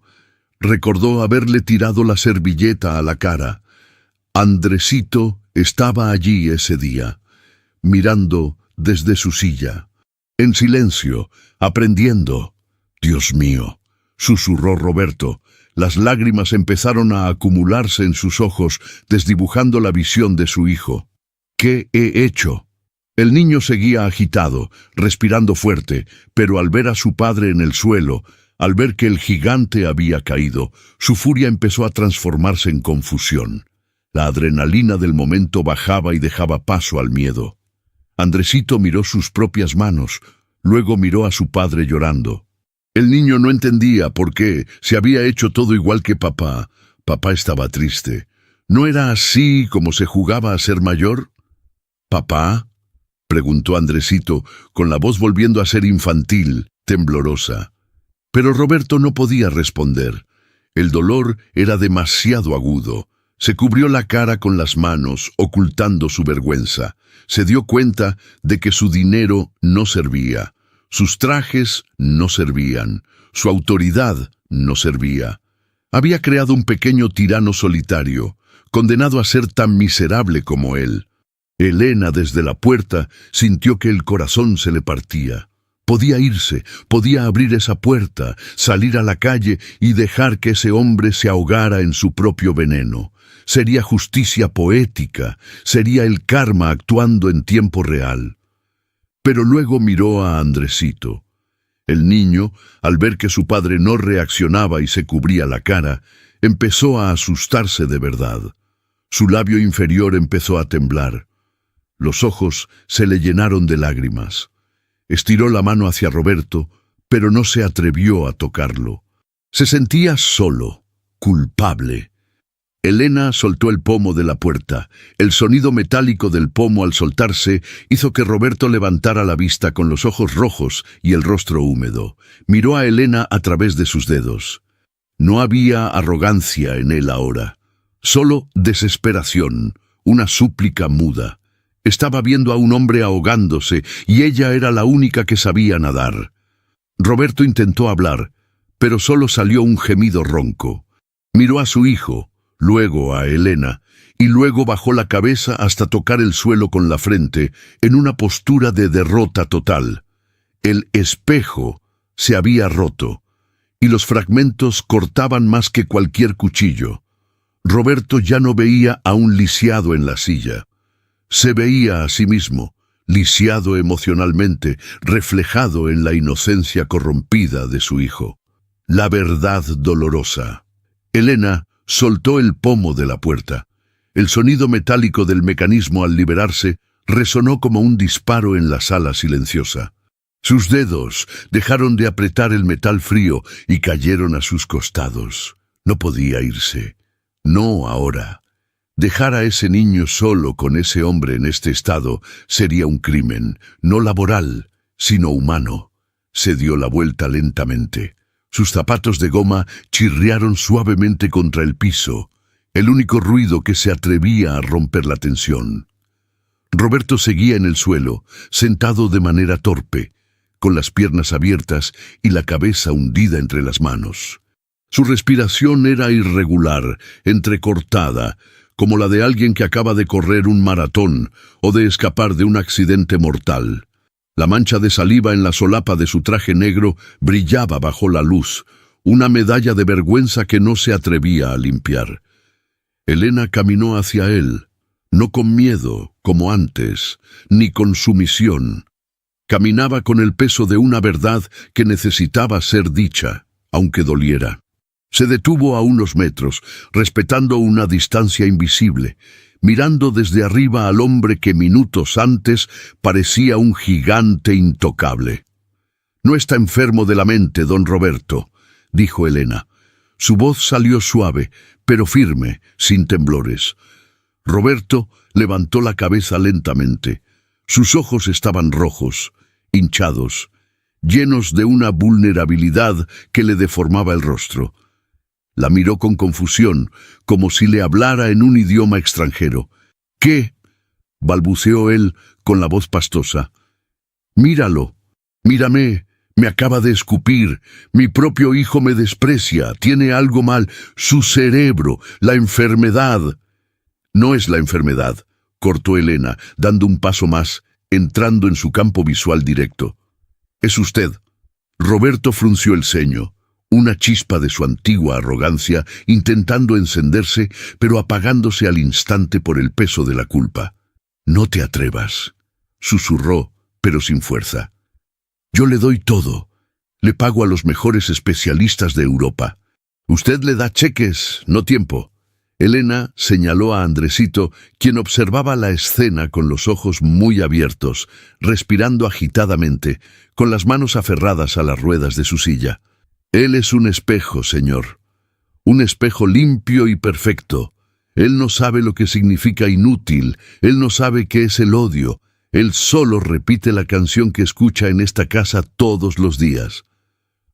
Recordó haberle tirado la servilleta a la cara. Andresito estaba allí ese día, mirando desde su silla, en silencio, aprendiendo. «Dios mío», susurró Roberto. Las lágrimas empezaron a acumularse en sus ojos, desdibujando la visión de su hijo. «¿Qué he hecho?». El niño seguía agitado, respirando fuerte, pero al ver a su padre en el suelo, al ver que el gigante había caído, su furia empezó a transformarse en confusión. La adrenalina del momento bajaba y dejaba paso al miedo. Andresito miró sus propias manos, luego miró a su padre llorando. El niño no entendía por qué, se había hecho todo igual que papá. Papá estaba triste. ¿No era así como se jugaba a ser mayor? «¿Papá?», preguntó Andresito, con la voz volviendo a ser infantil, temblorosa. Pero Roberto no podía responder. El dolor era demasiado agudo. Se cubrió la cara con las manos, ocultando su vergüenza. Se dio cuenta de que su dinero no servía. Sus trajes no servían. Su autoridad no servía. Había creado un pequeño tirano solitario, condenado a ser tan miserable como él. Elena, desde la puerta, sintió que el corazón se le partía. Podía irse, podía abrir esa puerta, salir a la calle y dejar que ese hombre se ahogara en su propio veneno. Sería justicia poética, sería el karma actuando en tiempo real. Pero luego miró a Andresito. El niño, al ver que su padre no reaccionaba y se cubría la cara, empezó a asustarse de verdad. Su labio inferior empezó a temblar. Los ojos se le llenaron de lágrimas. Estiró la mano hacia Roberto, pero no se atrevió a tocarlo. Se sentía solo, culpable. Elena soltó el pomo de la puerta. El sonido metálico del pomo al soltarse hizo que Roberto levantara la vista con los ojos rojos y el rostro húmedo. Miró a Elena a través de sus dedos. No había arrogancia en él ahora, solo desesperación, una súplica muda. Estaba viendo a un hombre ahogándose y ella era la única que sabía nadar. Roberto intentó hablar, pero solo salió un gemido ronco. Miró a su hijo, luego a Elena, y luego bajó la cabeza hasta tocar el suelo con la frente, en una postura de derrota total. El espejo se había roto, y los fragmentos cortaban más que cualquier cuchillo. Roberto ya no veía a un lisiado en la silla. Se veía a sí mismo, lisiado emocionalmente, reflejado en la inocencia corrompida de su hijo. La verdad dolorosa. Elena soltó el pomo de la puerta. El sonido metálico del mecanismo al liberarse resonó como un disparo en la sala silenciosa. Sus dedos dejaron de apretar el metal frío y cayeron a sus costados. No podía irse. No ahora. Dejar a ese niño solo con ese hombre en este estado sería un crimen, no laboral, sino humano. Se dio la vuelta lentamente. Sus zapatos de goma chirriaron suavemente contra el piso, el único ruido que se atrevía a romper la tensión. Roberto seguía en el suelo, sentado de manera torpe, con las piernas abiertas y la cabeza hundida entre las manos. Su respiración era irregular, entrecortada, como la de alguien que acaba de correr un maratón o de escapar de un accidente mortal. La mancha de saliva en la solapa de su traje negro brillaba bajo la luz, una medalla de vergüenza que no se atrevía a limpiar. Elena caminó hacia él, no con miedo, como antes, ni con sumisión. Caminaba con el peso de una verdad que necesitaba ser dicha, aunque doliera. Se detuvo a unos metros, respetando una distancia invisible, mirando desde arriba al hombre que minutos antes parecía un gigante intocable. «No está enfermo de la mente, don Roberto», dijo Elena. Su voz salió suave, pero firme, sin temblores. Roberto levantó la cabeza lentamente. Sus ojos estaban rojos, hinchados, llenos de una vulnerabilidad que le deformaba el rostro. La miró con confusión, como si le hablara en un idioma extranjero. «¿Qué?», balbuceó él con la voz pastosa. «Míralo, mírame, me acaba de escupir, mi propio hijo me desprecia, tiene algo mal, su cerebro, la enfermedad». «No es la enfermedad», cortó Elena, dando un paso más, entrando en su campo visual directo. «Es usted». Roberto frunció el ceño, una chispa de su antigua arrogancia intentando encenderse, pero apagándose al instante por el peso de la culpa. «No te atrevas», susurró, pero sin fuerza. «Yo le doy todo. Le pago a los mejores especialistas de Europa. Usted le da cheques, no tiempo». Elena señaló a Andresito, quien observaba la escena con los ojos muy abiertos, respirando agitadamente, con las manos aferradas a las ruedas de su silla. «Él es un espejo, señor. Un espejo limpio y perfecto. Él no sabe lo que significa inútil, él no sabe qué es el odio. Él solo repite la canción que escucha en esta casa todos los días».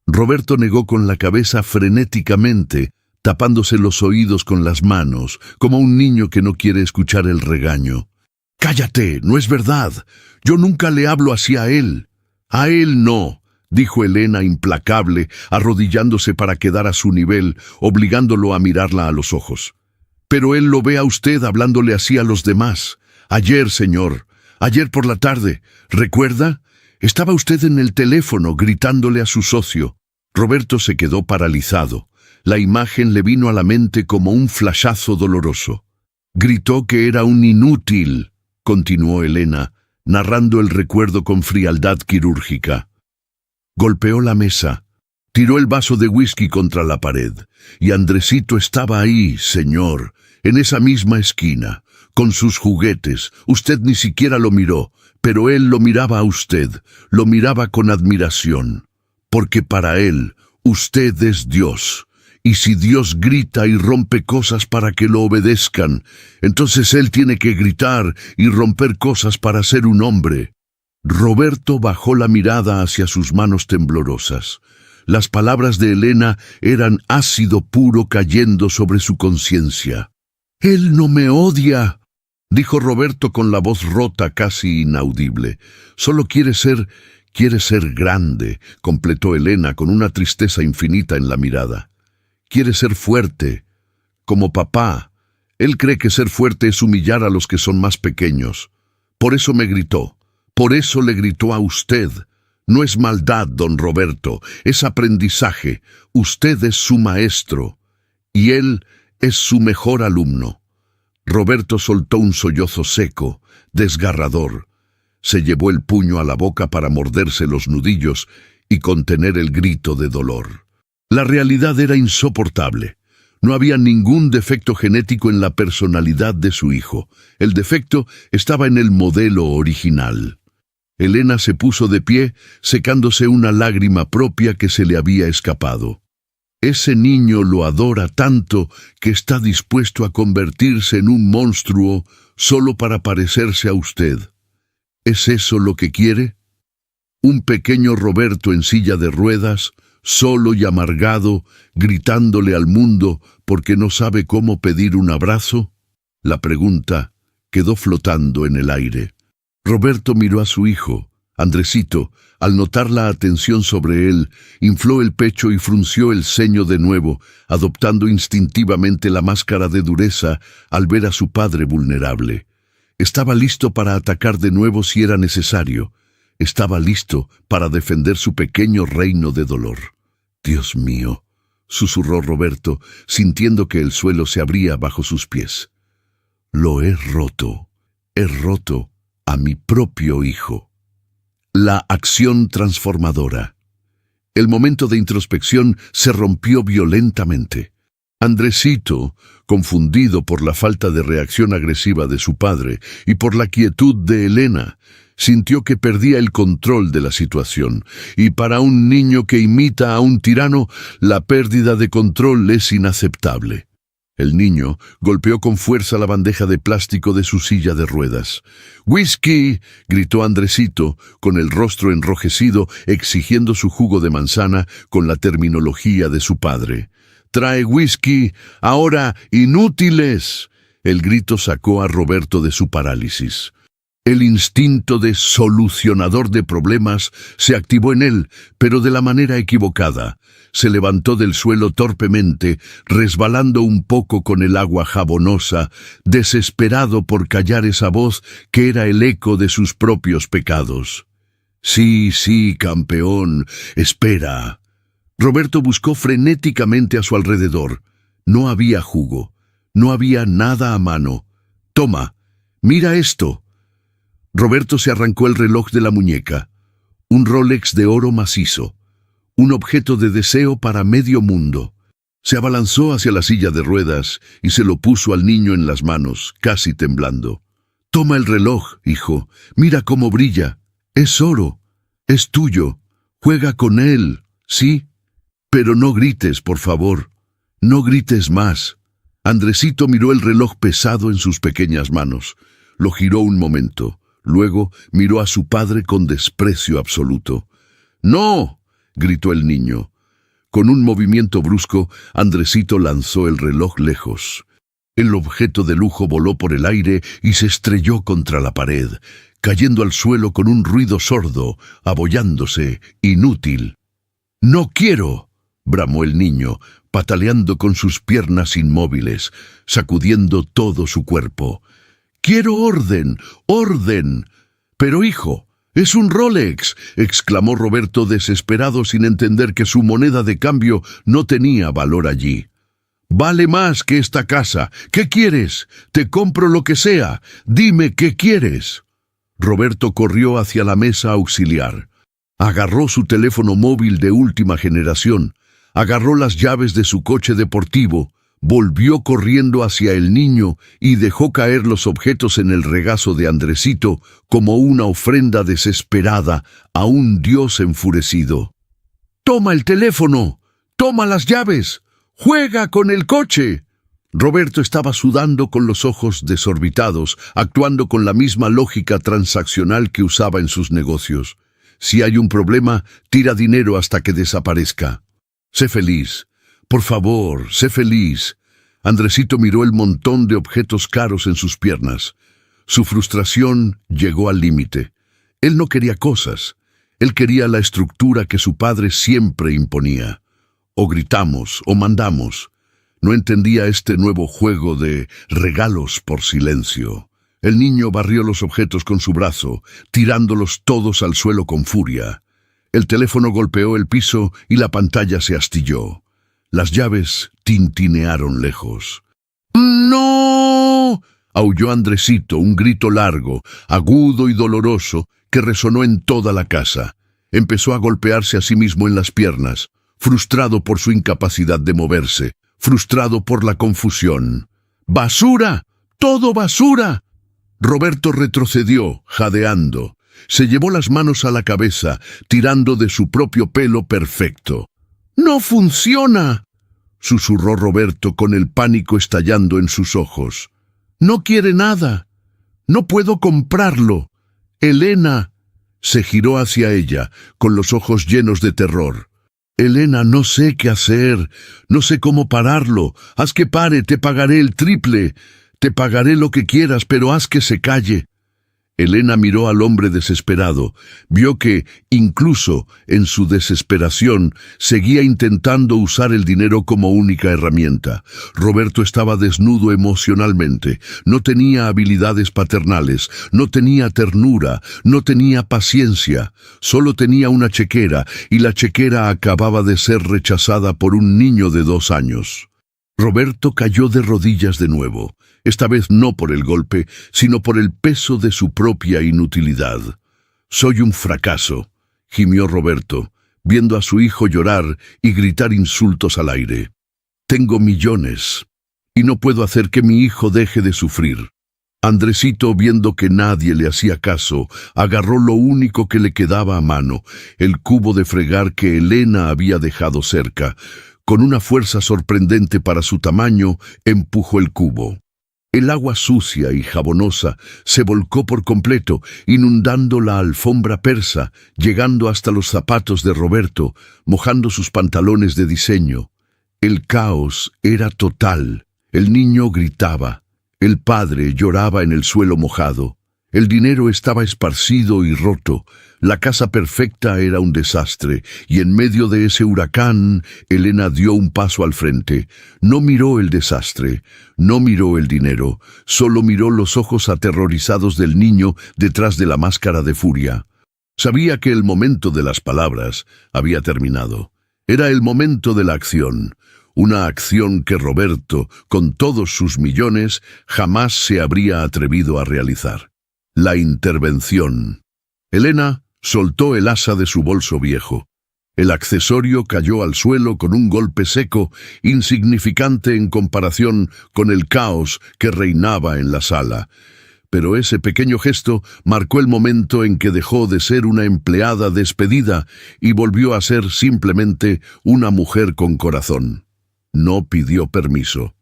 Roberto negó con la cabeza frenéticamente, tapándose los oídos con las manos, como un niño que no quiere escuchar el regaño. «Cállate, no es verdad. Yo nunca le hablo así a él». «A él no», dijo Elena implacable, arrodillándose para quedar a su nivel, obligándolo a mirarla a los ojos. «Pero él lo ve a usted hablándole así a los demás. Ayer, señor, ayer por la tarde, ¿recuerda? Estaba usted en el teléfono gritándole a su socio». Roberto se quedó paralizado. La imagen le vino a la mente como un flashazo doloroso. «Gritó que era un inútil», continuó Elena, narrando el recuerdo con frialdad quirúrgica. Golpeó la mesa, tiró el vaso de whisky contra la pared, y Andresito estaba ahí, señor, en esa misma esquina, con sus juguetes. Usted ni siquiera lo miró, pero él lo miraba a usted, lo miraba con admiración, porque para él, usted es Dios. Y si Dios grita y rompe cosas para que lo obedezcan, entonces él tiene que gritar y romper cosas para ser un hombre. Roberto bajó la mirada hacia sus manos temblorosas. Las palabras de Elena eran ácido puro cayendo sobre su conciencia. «Él no me odia», dijo Roberto con la voz rota, casi inaudible. «Solo quiere ser grande», completó Elena con una tristeza infinita en la mirada. «Quiere ser fuerte, como papá. Él cree que ser fuerte es humillar a los que son más pequeños. Por eso me gritó, por eso le gritó a usted. No es maldad, don Roberto, es aprendizaje. Usted es su maestro, y él es su mejor alumno». Roberto soltó un sollozo seco, desgarrador. Se llevó el puño a la boca para morderse los nudillos y contener el grito de dolor. La realidad era insoportable. No había ningún defecto genético en la personalidad de su hijo. El defecto estaba en el modelo original. Elena se puso de pie, secándose una lágrima propia que se le había escapado. «Ese niño lo adora tanto que está dispuesto a convertirse en un monstruo solo para parecerse a usted. ¿Es eso lo que quiere? Un pequeño Roberto en silla de ruedas, solo y amargado, gritándole al mundo porque no sabe cómo pedir un abrazo». La pregunta quedó flotando en el aire. Roberto miró a su hijo. Andresito, al notar la atención sobre él, infló el pecho y frunció el ceño de nuevo, adoptando instintivamente la máscara de dureza al ver a su padre vulnerable. Estaba listo para atacar de nuevo si era necesario. Estaba listo para defender su pequeño reino de dolor. «Dios mío», susurró Roberto, sintiendo que el suelo se abría bajo sus pies. Lo he roto a mi propio hijo. La acción transformadora. El momento de introspección se rompió violentamente. Andresito, confundido por la falta de reacción agresiva de su padre y por la quietud de Elena, sintió que perdía el control de la situación, y para un niño que imita a un tirano, la pérdida de control es inaceptable. El niño golpeó con fuerza la bandeja de plástico de su silla de ruedas. «¡Whisky!», gritó Andresito, con el rostro enrojecido, exigiendo su jugo de manzana con la terminología de su padre. «¡Trae whisky! ¡Ahora, inútiles!». El grito sacó a Roberto de su parálisis. El instinto de solucionador de problemas se activó en él, pero de la manera equivocada. Se levantó del suelo torpemente, resbalando un poco con el agua jabonosa, desesperado por callar esa voz que era el eco de sus propios pecados. «Sí, sí, campeón, espera». Roberto buscó frenéticamente a su alrededor. No había jugo, no había nada a mano. «Toma, mira esto». Roberto se arrancó el reloj de la muñeca, un Rolex de oro macizo, un objeto de deseo para medio mundo. Se abalanzó hacia la silla de ruedas y se lo puso al niño en las manos, casi temblando. «Toma el reloj, hijo, mira cómo brilla. Es oro, es tuyo. Juega con él, ¿sí? Pero no grites, por favor. No grites más». Andresito miró el reloj pesado en sus pequeñas manos. Lo giró un momento. Luego miró a su padre con desprecio absoluto. «¡No!», gritó el niño. Con un movimiento brusco, Andresito lanzó el reloj lejos. El objeto de lujo voló por el aire y se estrelló contra la pared, cayendo al suelo con un ruido sordo, abollándose, inútil. «¡No quiero!», bramó el niño, pataleando con sus piernas inmóviles, sacudiendo todo su cuerpo. «¡Quiero orden! ¡Orden!». «Pero, hijo, es un Rolex», exclamó Roberto desesperado sin entender que su moneda de cambio no tenía valor allí. «Vale más que esta casa. ¿Qué quieres? Te compro lo que sea. Dime qué quieres». Roberto corrió hacia la mesa auxiliar. Agarró su teléfono móvil de última generación, agarró las llaves de su coche deportivo, volvió corriendo hacia el niño y dejó caer los objetos en el regazo de Andresito como una ofrenda desesperada a un dios enfurecido. «¡Toma el teléfono! ¡Toma las llaves! ¡Juega con el coche!». Roberto estaba sudando con los ojos desorbitados, actuando con la misma lógica transaccional que usaba en sus negocios. Si hay un problema, tira dinero hasta que desaparezca. «Sé feliz. Por favor, sé feliz». Andresito miró el montón de objetos caros en sus piernas. Su frustración llegó al límite. Él no quería cosas. Él quería la estructura que su padre siempre imponía. O gritamos o mandamos. No entendía este nuevo juego de regalos por silencio. El niño barrió los objetos con su brazo, tirándolos todos al suelo con furia. El teléfono golpeó el piso y la pantalla se astilló. Las llaves tintinearon lejos. «¡No!», aulló Andresito, un grito largo, agudo y doloroso, que resonó en toda la casa. Empezó a golpearse a sí mismo en las piernas, frustrado por su incapacidad de moverse, frustrado por la confusión. «¡Basura! ¡Todo basura!». Roberto retrocedió, jadeando. Se llevó las manos a la cabeza, tirando de su propio pelo perfecto. «¡No funciona!», susurró Roberto con el pánico estallando en sus ojos. «No quiere nada. No puedo comprarlo. Elena». Se giró hacia ella, con los ojos llenos de terror. «Elena, no sé qué hacer. No sé cómo pararlo. Haz que pare, te pagaré el triple. Te pagaré lo que quieras, pero haz que se calle». Elena miró al hombre desesperado. Vio que, incluso en su desesperación, seguía intentando usar el dinero como única herramienta. Roberto estaba desnudo emocionalmente. No tenía habilidades paternales, no tenía ternura, no tenía paciencia. Solo tenía una chequera, y la chequera acababa de ser rechazada por un niño de 2 años. Roberto cayó de rodillas de nuevo. Esta vez no por el golpe, sino por el peso de su propia inutilidad. «Soy un fracaso», gimió Roberto, viendo a su hijo llorar y gritar insultos al aire. «Tengo millones, y no puedo hacer que mi hijo deje de sufrir». Andresito, viendo que nadie le hacía caso, agarró lo único que le quedaba a mano, el cubo de fregar que Elena había dejado cerca. Con una fuerza sorprendente para su tamaño, empujó el cubo. El agua sucia y jabonosa se volcó por completo, inundando la alfombra persa, llegando hasta los zapatos de Roberto, mojando sus pantalones de diseño. El caos era total. El niño gritaba. El padre lloraba en el suelo mojado. El dinero estaba esparcido y roto. La casa perfecta era un desastre, y en medio de ese huracán, Elena dio un paso al frente. No miró el desastre, no miró el dinero, solo miró los ojos aterrorizados del niño detrás de la máscara de furia. Sabía que el momento de las palabras había terminado. Era el momento de la acción. Una acción que Roberto, con todos sus millones, jamás se habría atrevido a realizar. La intervención. Elena soltó el asa de su bolso viejo. El accesorio cayó al suelo con un golpe seco, insignificante en comparación con el caos que reinaba en la sala. Pero ese pequeño gesto marcó el momento en que dejó de ser una empleada despedida y volvió a ser simplemente una mujer con corazón. No pidió permiso.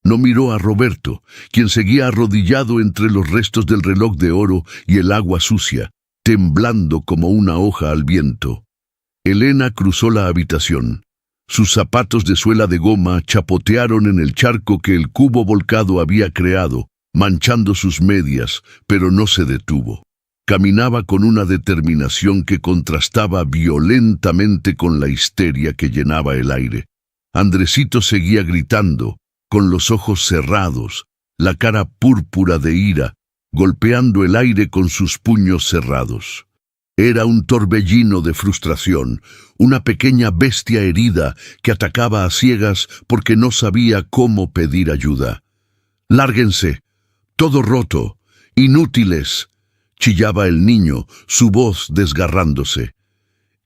No miró a Roberto, quien seguía arrodillado entre los restos del reloj de oro y el agua sucia, temblando como una hoja al viento. Elena cruzó la habitación. Sus zapatos de suela de goma chapotearon en el charco que el cubo volcado había creado, manchando sus medias, pero no se detuvo. Caminaba con una determinación que contrastaba violentamente con la histeria que llenaba el aire. Andresito seguía gritando, con los ojos cerrados, la cara púrpura de ira, golpeando el aire con sus puños cerrados. Era un torbellino de frustración, una pequeña bestia herida que atacaba a ciegas porque no sabía cómo pedir ayuda. «Lárguense, todo roto, inútiles», chillaba el niño, su voz desgarrándose.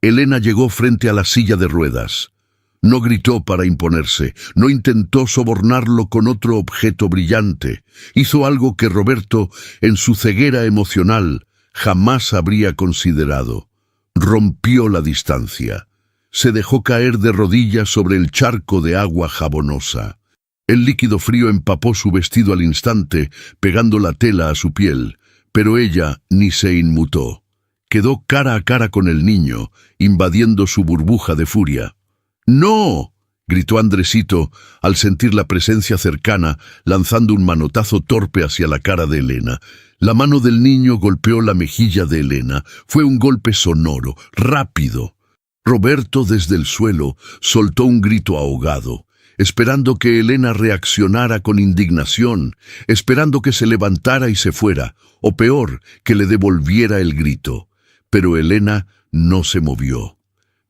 Elena llegó frente a la silla de ruedas. No gritó para imponerse, no intentó sobornarlo con otro objeto brillante. Hizo algo que Roberto, en su ceguera emocional, jamás habría considerado. Rompió la distancia. Se dejó caer de rodillas sobre el charco de agua jabonosa. El líquido frío empapó su vestido al instante, pegando la tela a su piel, pero ella ni se inmutó. Quedó cara a cara con el niño, invadiendo su burbuja de furia. «¡No!», gritó Andresito al sentir la presencia cercana, lanzando un manotazo torpe hacia la cara de Elena. La mano del niño golpeó la mejilla de Elena. Fue un golpe sonoro, rápido. Roberto, desde el suelo, soltó un grito ahogado, esperando que Elena reaccionara con indignación, esperando que se levantara y se fuera, o peor, que le devolviera el grito. Pero Elena no se movió,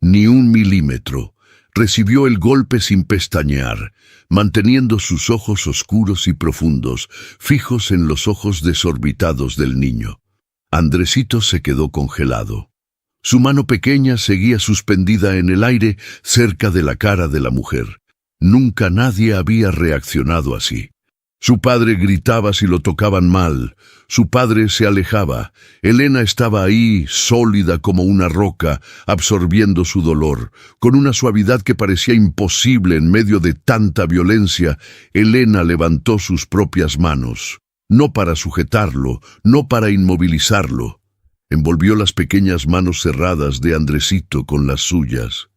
ni un milímetro. Recibió el golpe sin pestañear, manteniendo sus ojos oscuros y profundos, fijos en los ojos desorbitados del niño. Andresito se quedó congelado. Su mano pequeña seguía suspendida en el aire cerca de la cara de la mujer. Nunca nadie había reaccionado así. Su padre gritaba si lo tocaban mal. Su padre se alejaba. Elena estaba ahí, sólida como una roca, absorbiendo su dolor. Con una suavidad que parecía imposible en medio de tanta violencia, Elena levantó sus propias manos. No para sujetarlo, no para inmovilizarlo. Envolvió las pequeñas manos cerradas de Andresito con las suyas.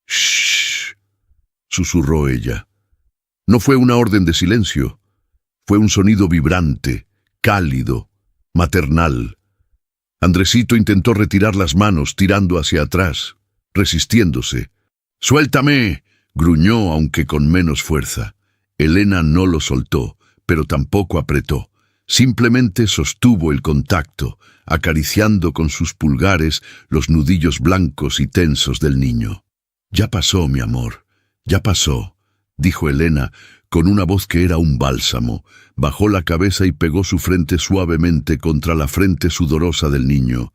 «Shh», susurró ella. No fue una orden de silencio. Fue un sonido vibrante, cálido, maternal. Andresito intentó retirar las manos, tirando hacia atrás, resistiéndose. «¡Suéltame!», gruñó, aunque con menos fuerza. Elena no lo soltó, pero tampoco apretó. Simplemente sostuvo el contacto, acariciando con sus pulgares los nudillos blancos y tensos del niño. «Ya pasó, mi amor, ya pasó», dijo Elena, con una voz que era un bálsamo. Bajó la cabeza y pegó su frente suavemente contra la frente sudorosa del niño.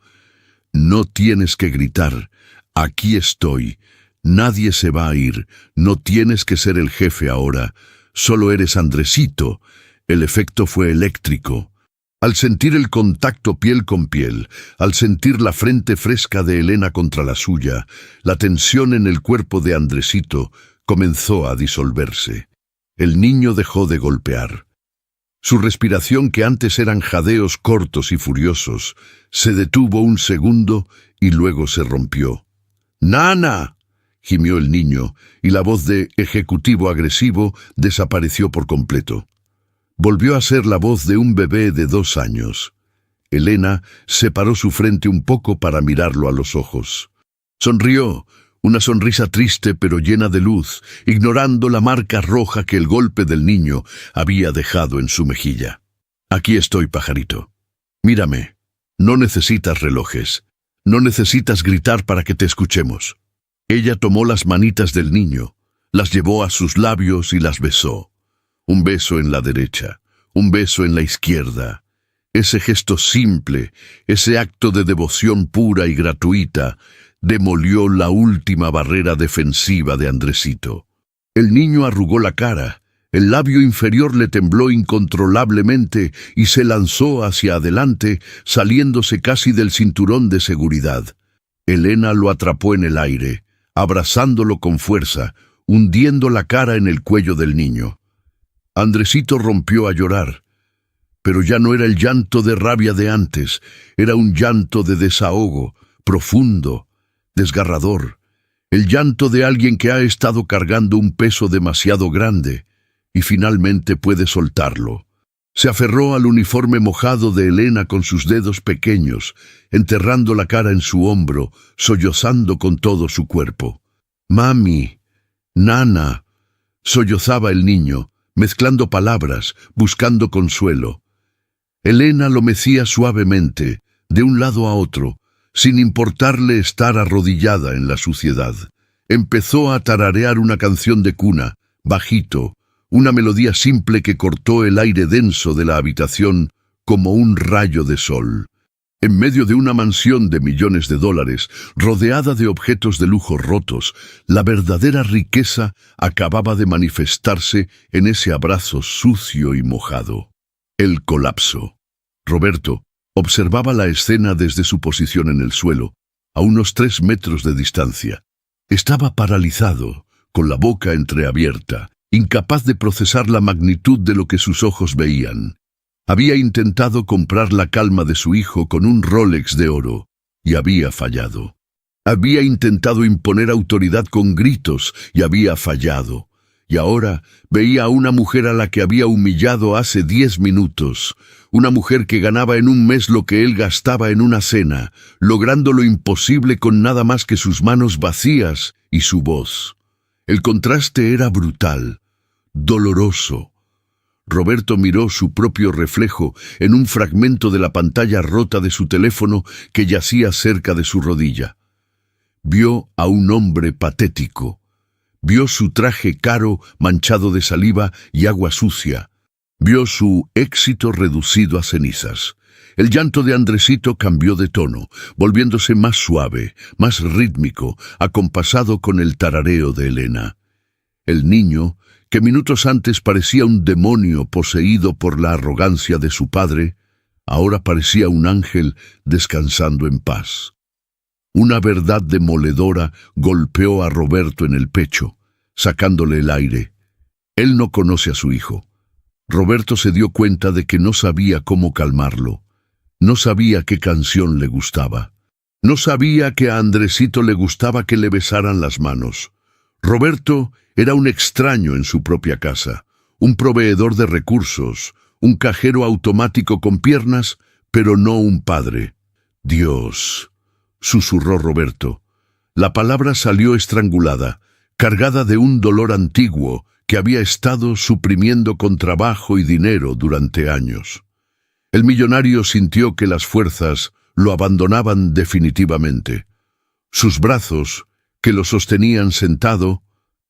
«No tienes que gritar. Aquí estoy. Nadie se va a ir. No tienes que ser el jefe ahora. Solo eres Andresito». El efecto fue eléctrico. Al sentir el contacto piel con piel, al sentir la frente fresca de Elena contra la suya, la tensión en el cuerpo de Andresito comenzó a disolverse. El niño dejó de golpear. Su respiración, que antes eran jadeos cortos y furiosos, se detuvo un segundo y luego se rompió. «¡Nana!», gimió el niño, y la voz de ejecutivo agresivo desapareció por completo. Volvió a ser la voz de un bebé de 2 años. Elena separó su frente un poco para mirarlo a los ojos. Sonrió, una sonrisa triste pero llena de luz, ignorando la marca roja que el golpe del niño había dejado en su mejilla. «Aquí estoy, pajarito. Mírame. No necesitas relojes. No necesitas gritar para que te escuchemos». Ella tomó las manitas del niño, las llevó a sus labios y las besó. Un beso en la derecha, un beso en la izquierda. Ese gesto simple, ese acto de devoción pura y gratuita, demolió la última barrera defensiva de Andresito. El niño arrugó la cara, el labio inferior le tembló incontrolablemente y se lanzó hacia adelante, saliéndose casi del cinturón de seguridad. Elena lo atrapó en el aire, abrazándolo con fuerza, hundiendo la cara en el cuello del niño. Andresito rompió a llorar, pero ya no era el llanto de rabia de antes, era un llanto de desahogo, profundo, desgarrador, el llanto de alguien que ha estado cargando un peso demasiado grande y finalmente puede soltarlo. Se aferró al uniforme mojado de Elena con sus dedos pequeños, enterrando la cara en su hombro, sollozando con todo su cuerpo. «Mami, nana», sollozaba el niño, mezclando palabras, buscando consuelo. Elena lo mecía suavemente, de un lado a otro, sin importarle estar arrodillada en la suciedad. Empezó a tararear una canción de cuna, bajito, una melodía simple que cortó el aire denso de la habitación como un rayo de sol. En medio de una mansión de millones de dólares, rodeada de objetos de lujo rotos, la verdadera riqueza acababa de manifestarse en ese abrazo sucio y mojado. El colapso. Roberto observaba la escena desde su posición en el suelo, a unos 3 metros de distancia. Estaba paralizado, con la boca entreabierta, incapaz de procesar la magnitud de lo que sus ojos veían. Había intentado comprar la calma de su hijo con un Rolex de oro, y había fallado. Había intentado imponer autoridad con gritos, y había fallado. Y ahora veía a una mujer a la que había humillado hace 10 minutos, una mujer que ganaba en un mes lo que él gastaba en una cena, logrando lo imposible con nada más que sus manos vacías y su voz. El contraste era brutal, doloroso. Roberto miró su propio reflejo en un fragmento de la pantalla rota de su teléfono que yacía cerca de su rodilla. Vio a un hombre patético. Vio su traje caro manchado de saliva y agua sucia. Vio su éxito reducido a cenizas. El llanto de Andresito cambió de tono, volviéndose más suave, más rítmico, acompasado con el tarareo de Elena. El niño, que minutos antes parecía un demonio poseído por la arrogancia de su padre, ahora parecía un ángel descansando en paz. Una verdad demoledora golpeó a Roberto en el pecho, sacándole el aire. Él no conoce a su hijo. Roberto se dio cuenta de que no sabía cómo calmarlo. No sabía qué canción le gustaba. No sabía que a Andresito le gustaba que le besaran las manos. Roberto era un extraño en su propia casa, un proveedor de recursos, un cajero automático con piernas, pero no un padre. Dios, susurró Roberto. La palabra salió estrangulada, cargada de un dolor antiguo que había estado suprimiendo con trabajo y dinero durante años. El millonario sintió que las fuerzas lo abandonaban definitivamente. Sus brazos, que lo sostenían sentado,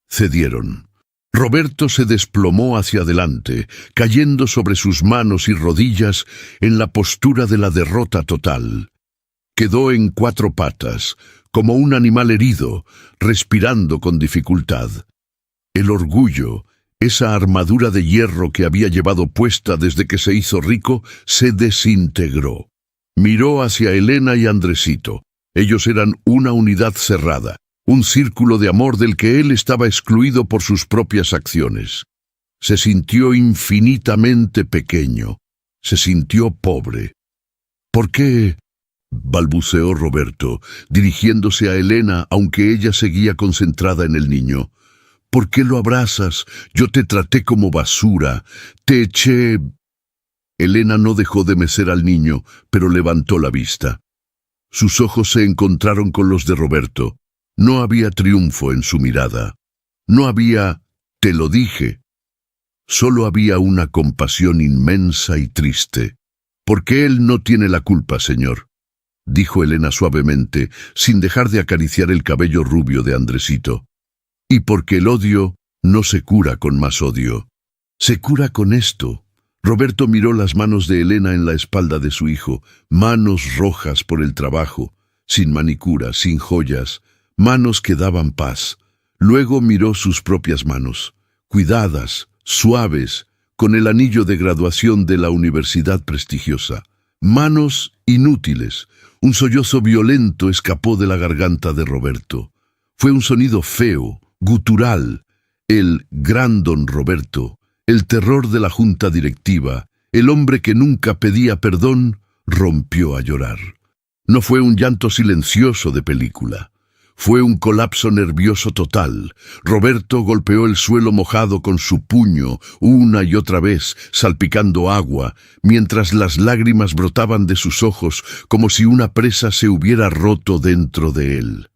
cedieron. Roberto se desplomó hacia adelante, cayendo sobre sus manos y rodillas en la postura de la derrota total. Quedó en 4 patas, como un animal herido, respirando con dificultad. El orgullo, esa armadura de hierro que había llevado puesta desde que se hizo rico, se desintegró. Miró hacia Elena y Andresito. Ellos eran una unidad cerrada, un círculo de amor del que él estaba excluido por sus propias acciones. Se sintió infinitamente pequeño, se sintió pobre. ¿Por qué? Balbuceó Roberto, dirigiéndose a Elena, aunque ella seguía concentrada en el niño. ¿Por qué lo abrazas? Yo te traté como basura, te eché... Elena no dejó de mecer al niño, pero levantó la vista. Sus ojos se encontraron con los de Roberto. No había triunfo en su mirada. No había «te lo dije». Solo había una compasión inmensa y triste. «Porque él no tiene la culpa, señor», dijo Elena suavemente, sin dejar de acariciar el cabello rubio de Andresito. «Y porque el odio no se cura con más odio. Se cura con esto». Roberto miró las manos de Elena en la espalda de su hijo, manos rojas por el trabajo, sin manicura, sin joyas, manos que daban paz. Luego miró sus propias manos, cuidadas, suaves, con el anillo de graduación de la universidad prestigiosa. Manos inútiles. Un sollozo violento escapó de la garganta de Roberto. Fue un sonido feo, gutural. El gran don Roberto, el terror de la junta directiva, el hombre que nunca pedía perdón, rompió a llorar. No fue un llanto silencioso de película. Fue un colapso nervioso total. Roberto golpeó el suelo mojado con su puño una y otra vez, salpicando agua, mientras las lágrimas brotaban de sus ojos como si una presa se hubiera roto dentro de él.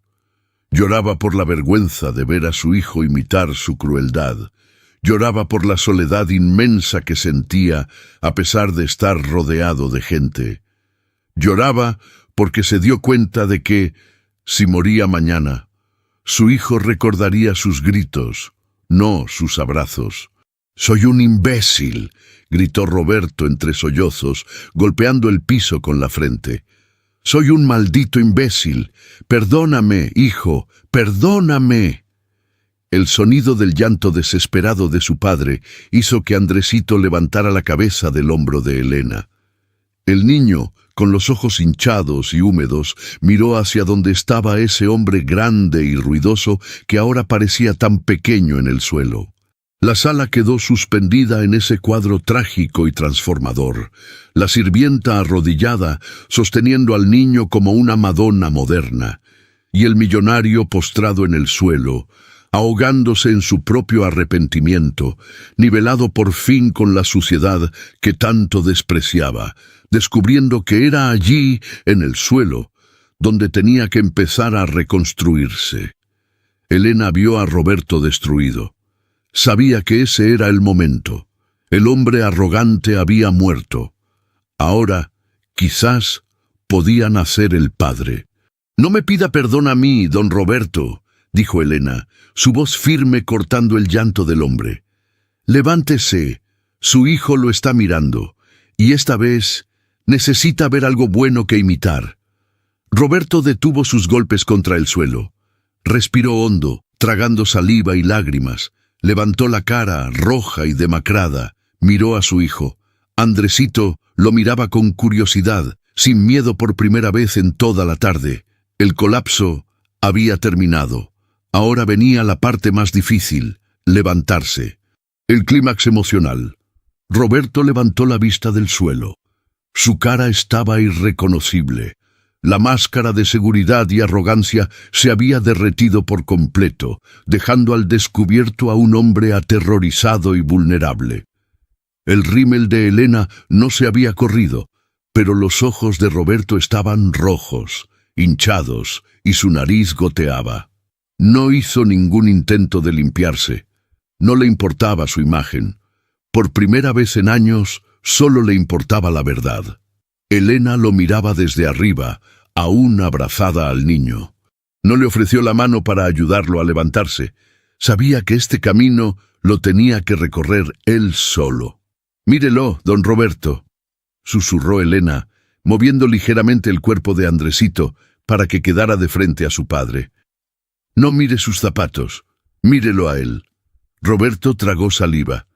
Lloraba por la vergüenza de ver a su hijo imitar su crueldad. Lloraba por la soledad inmensa que sentía a pesar de estar rodeado de gente. Lloraba porque se dio cuenta de que, si moría mañana, su hijo recordaría sus gritos, no sus abrazos. «Soy un imbécil», gritó Roberto entre sollozos, golpeando el piso con la frente. «Soy un maldito imbécil. Perdóname, hijo, perdóname». El sonido del llanto desesperado de su padre hizo que Andresito levantara la cabeza del hombro de Elena. El niño, con los ojos hinchados y húmedos, miró hacia donde estaba ese hombre grande y ruidoso que ahora parecía tan pequeño en el suelo. La sala quedó suspendida en ese cuadro trágico y transformador, la sirvienta arrodillada, sosteniendo al niño como una Madonna moderna, y el millonario postrado en el suelo, ahogándose en su propio arrepentimiento, nivelado por fin con la suciedad que tanto despreciaba, descubriendo que era allí, en el suelo, donde tenía que empezar a reconstruirse. Elena vio a Roberto destruido. Sabía que ese era el momento. El hombre arrogante había muerto. Ahora, quizás, podía nacer el padre. «No me pida perdón a mí, don Roberto», dijo Elena, su voz firme cortando el llanto del hombre. «Levántese, su hijo lo está mirando, y esta vez necesita ver algo bueno que imitar». Roberto detuvo sus golpes contra el suelo. Respiró hondo, tragando saliva y lágrimas. Levantó la cara, roja y demacrada. Miró a su hijo. Andresito lo miraba con curiosidad, sin miedo por primera vez en toda la tarde. El colapso había terminado. Ahora venía la parte más difícil, levantarse. El clímax emocional. Roberto levantó la vista del suelo. Su cara estaba irreconocible. La máscara de seguridad y arrogancia se había derretido por completo, dejando al descubierto a un hombre aterrorizado y vulnerable. El rímel de Elena no se había corrido, pero los ojos de Roberto estaban rojos, hinchados, y su nariz goteaba. No hizo ningún intento de limpiarse. No le importaba su imagen. Por primera vez en años, solo le importaba la verdad. Elena lo miraba desde arriba, aún abrazada al niño. No le ofreció la mano para ayudarlo a levantarse. Sabía que este camino lo tenía que recorrer él solo. «Mírelo, don Roberto», susurró Elena, moviendo ligeramente el cuerpo de Andresito para que quedara de frente a su padre. «No mire sus zapatos, mírelo a él». Roberto tragó saliva.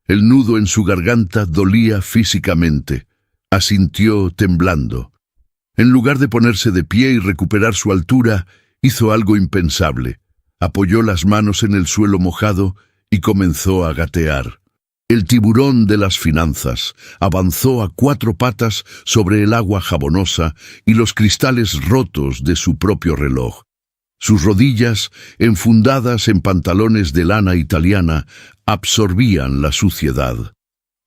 El nudo en su garganta dolía físicamente. Asintió temblando. En lugar de ponerse de pie y recuperar su altura, hizo algo impensable. Apoyó las manos en el suelo mojado y comenzó a gatear. El tiburón de las finanzas avanzó a 4 patas sobre el agua jabonosa y los cristales rotos de su propio reloj. Sus rodillas, enfundadas en pantalones de lana italiana, absorbían la suciedad.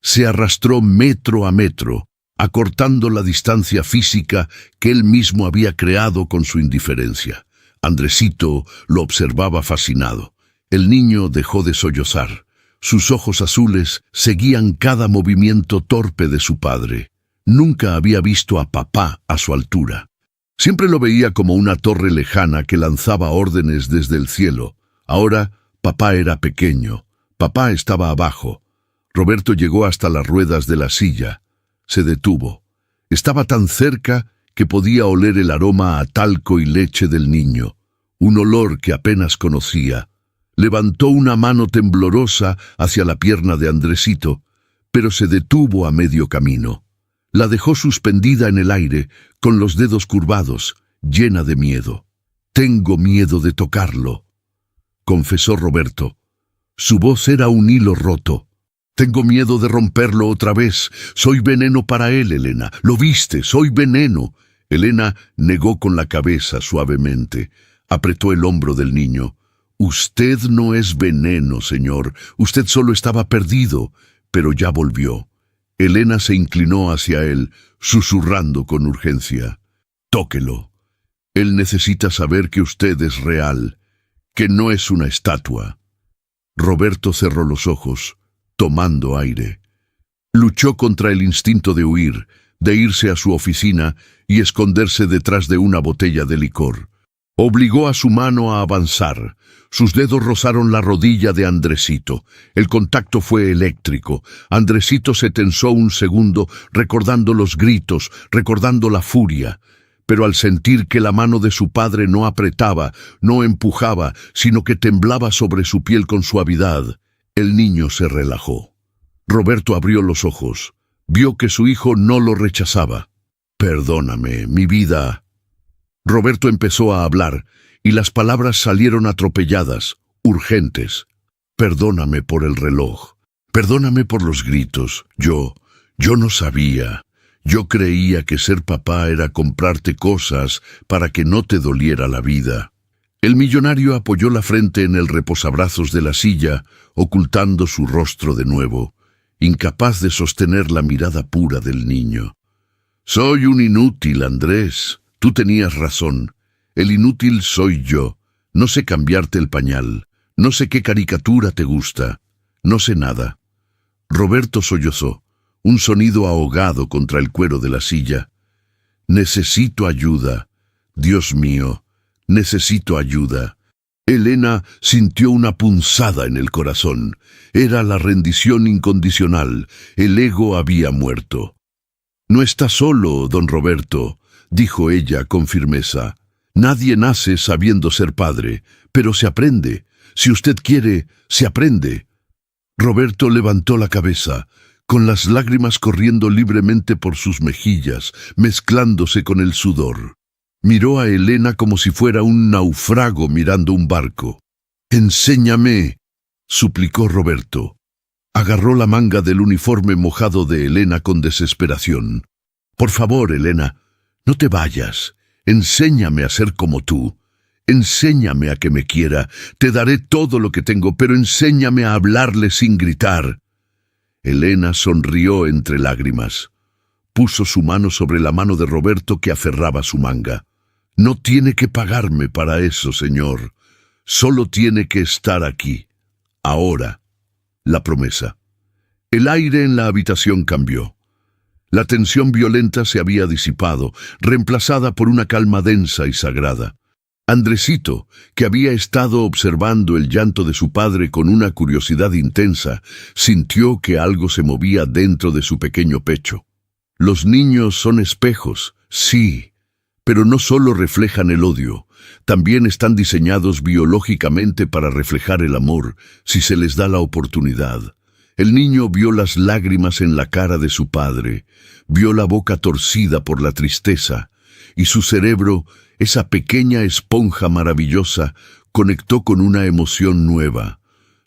Se arrastró metro a metro, acortando la distancia física que él mismo había creado con su indiferencia. Andresito lo observaba fascinado. El niño dejó de sollozar. Sus ojos azules seguían cada movimiento torpe de su padre. Nunca había visto a papá a su altura. Siempre lo veía como una torre lejana que lanzaba órdenes desde el cielo. Ahora, papá era pequeño. Papá estaba abajo. Roberto llegó hasta las ruedas de la silla. Se detuvo. Estaba tan cerca que podía oler el aroma a talco y leche del niño, un olor que apenas conocía. Levantó una mano temblorosa hacia la pierna de Andresito, pero se detuvo a medio camino. La dejó suspendida en el aire, con los dedos curvados, llena de miedo. «Tengo miedo de tocarlo», confesó Roberto. Su voz era un hilo roto. «Tengo miedo de romperlo otra vez. Soy veneno para él, Elena. ¿Lo viste? Soy veneno». Elena negó con la cabeza suavemente. Apretó el hombro del niño. «Usted no es veneno, señor. Usted solo estaba perdido, pero ya volvió». Elena se inclinó hacia él, susurrando con urgencia. «Tóquelo. Él necesita saber que usted es real, que no es una estatua». Roberto cerró los ojos, tomando aire. Luchó contra el instinto de huir, de irse a su oficina y esconderse detrás de una botella de licor. Obligó a su mano a avanzar. Sus dedos rozaron la rodilla de Andresito. El contacto fue eléctrico. Andresito se tensó un segundo, recordando los gritos, recordando la furia. Pero al sentir que la mano de su padre no apretaba, no empujaba, sino que temblaba sobre su piel con suavidad, el niño se relajó. Roberto abrió los ojos. Vio que su hijo no lo rechazaba. «Perdóname, mi vida». Roberto empezó a hablar, y las palabras salieron atropelladas, urgentes. «Perdóname por el reloj. Perdóname por los gritos. Yo no sabía. Yo creía que ser papá era comprarte cosas para que no te doliera la vida». El millonario apoyó la frente en el reposabrazos de la silla, ocultando su rostro de nuevo, incapaz de sostener la mirada pura del niño. «Soy un inútil, Andrés. Tú tenías razón. El inútil soy yo. No sé cambiarte el pañal. No sé qué caricatura te gusta. No sé nada». Roberto sollozó, un sonido ahogado contra el cuero de la silla. «Necesito ayuda. Dios mío, necesito ayuda». Elena sintió una punzada en el corazón. Era la rendición incondicional. El ego había muerto. «No está solo, don Roberto», dijo ella con firmeza. «Nadie nace sabiendo ser padre, pero se aprende. Si usted quiere, se aprende». Roberto levantó la cabeza, con las lágrimas corriendo libremente por sus mejillas, mezclándose con el sudor. Miró a Elena como si fuera un náufrago mirando un barco. «Enséñame», suplicó Roberto. Agarró la manga del uniforme mojado de Elena con desesperación. «Por favor, Elena, no te vayas. Enséñame a ser como tú. Enséñame a que me quiera. Te daré todo lo que tengo, pero enséñame a hablarle sin gritar». Elena sonrió entre lágrimas. puso su mano sobre la mano de Roberto que aferraba su manga. «No tiene que pagarme para eso, señor. Solo tiene que estar aquí. Ahora». La promesa. El aire en la habitación cambió. La tensión violenta se había disipado, reemplazada por una calma densa y sagrada. Andresito, que había estado observando el llanto de su padre con una curiosidad intensa, sintió que algo se movía dentro de su pequeño pecho. Los niños son espejos, sí, pero no solo reflejan el odio, también están diseñados biológicamente para reflejar el amor, si se les da la oportunidad. El niño vio las lágrimas en la cara de su padre, vio la boca torcida por la tristeza, y su cerebro, esa pequeña esponja maravillosa, conectó con una emoción nueva.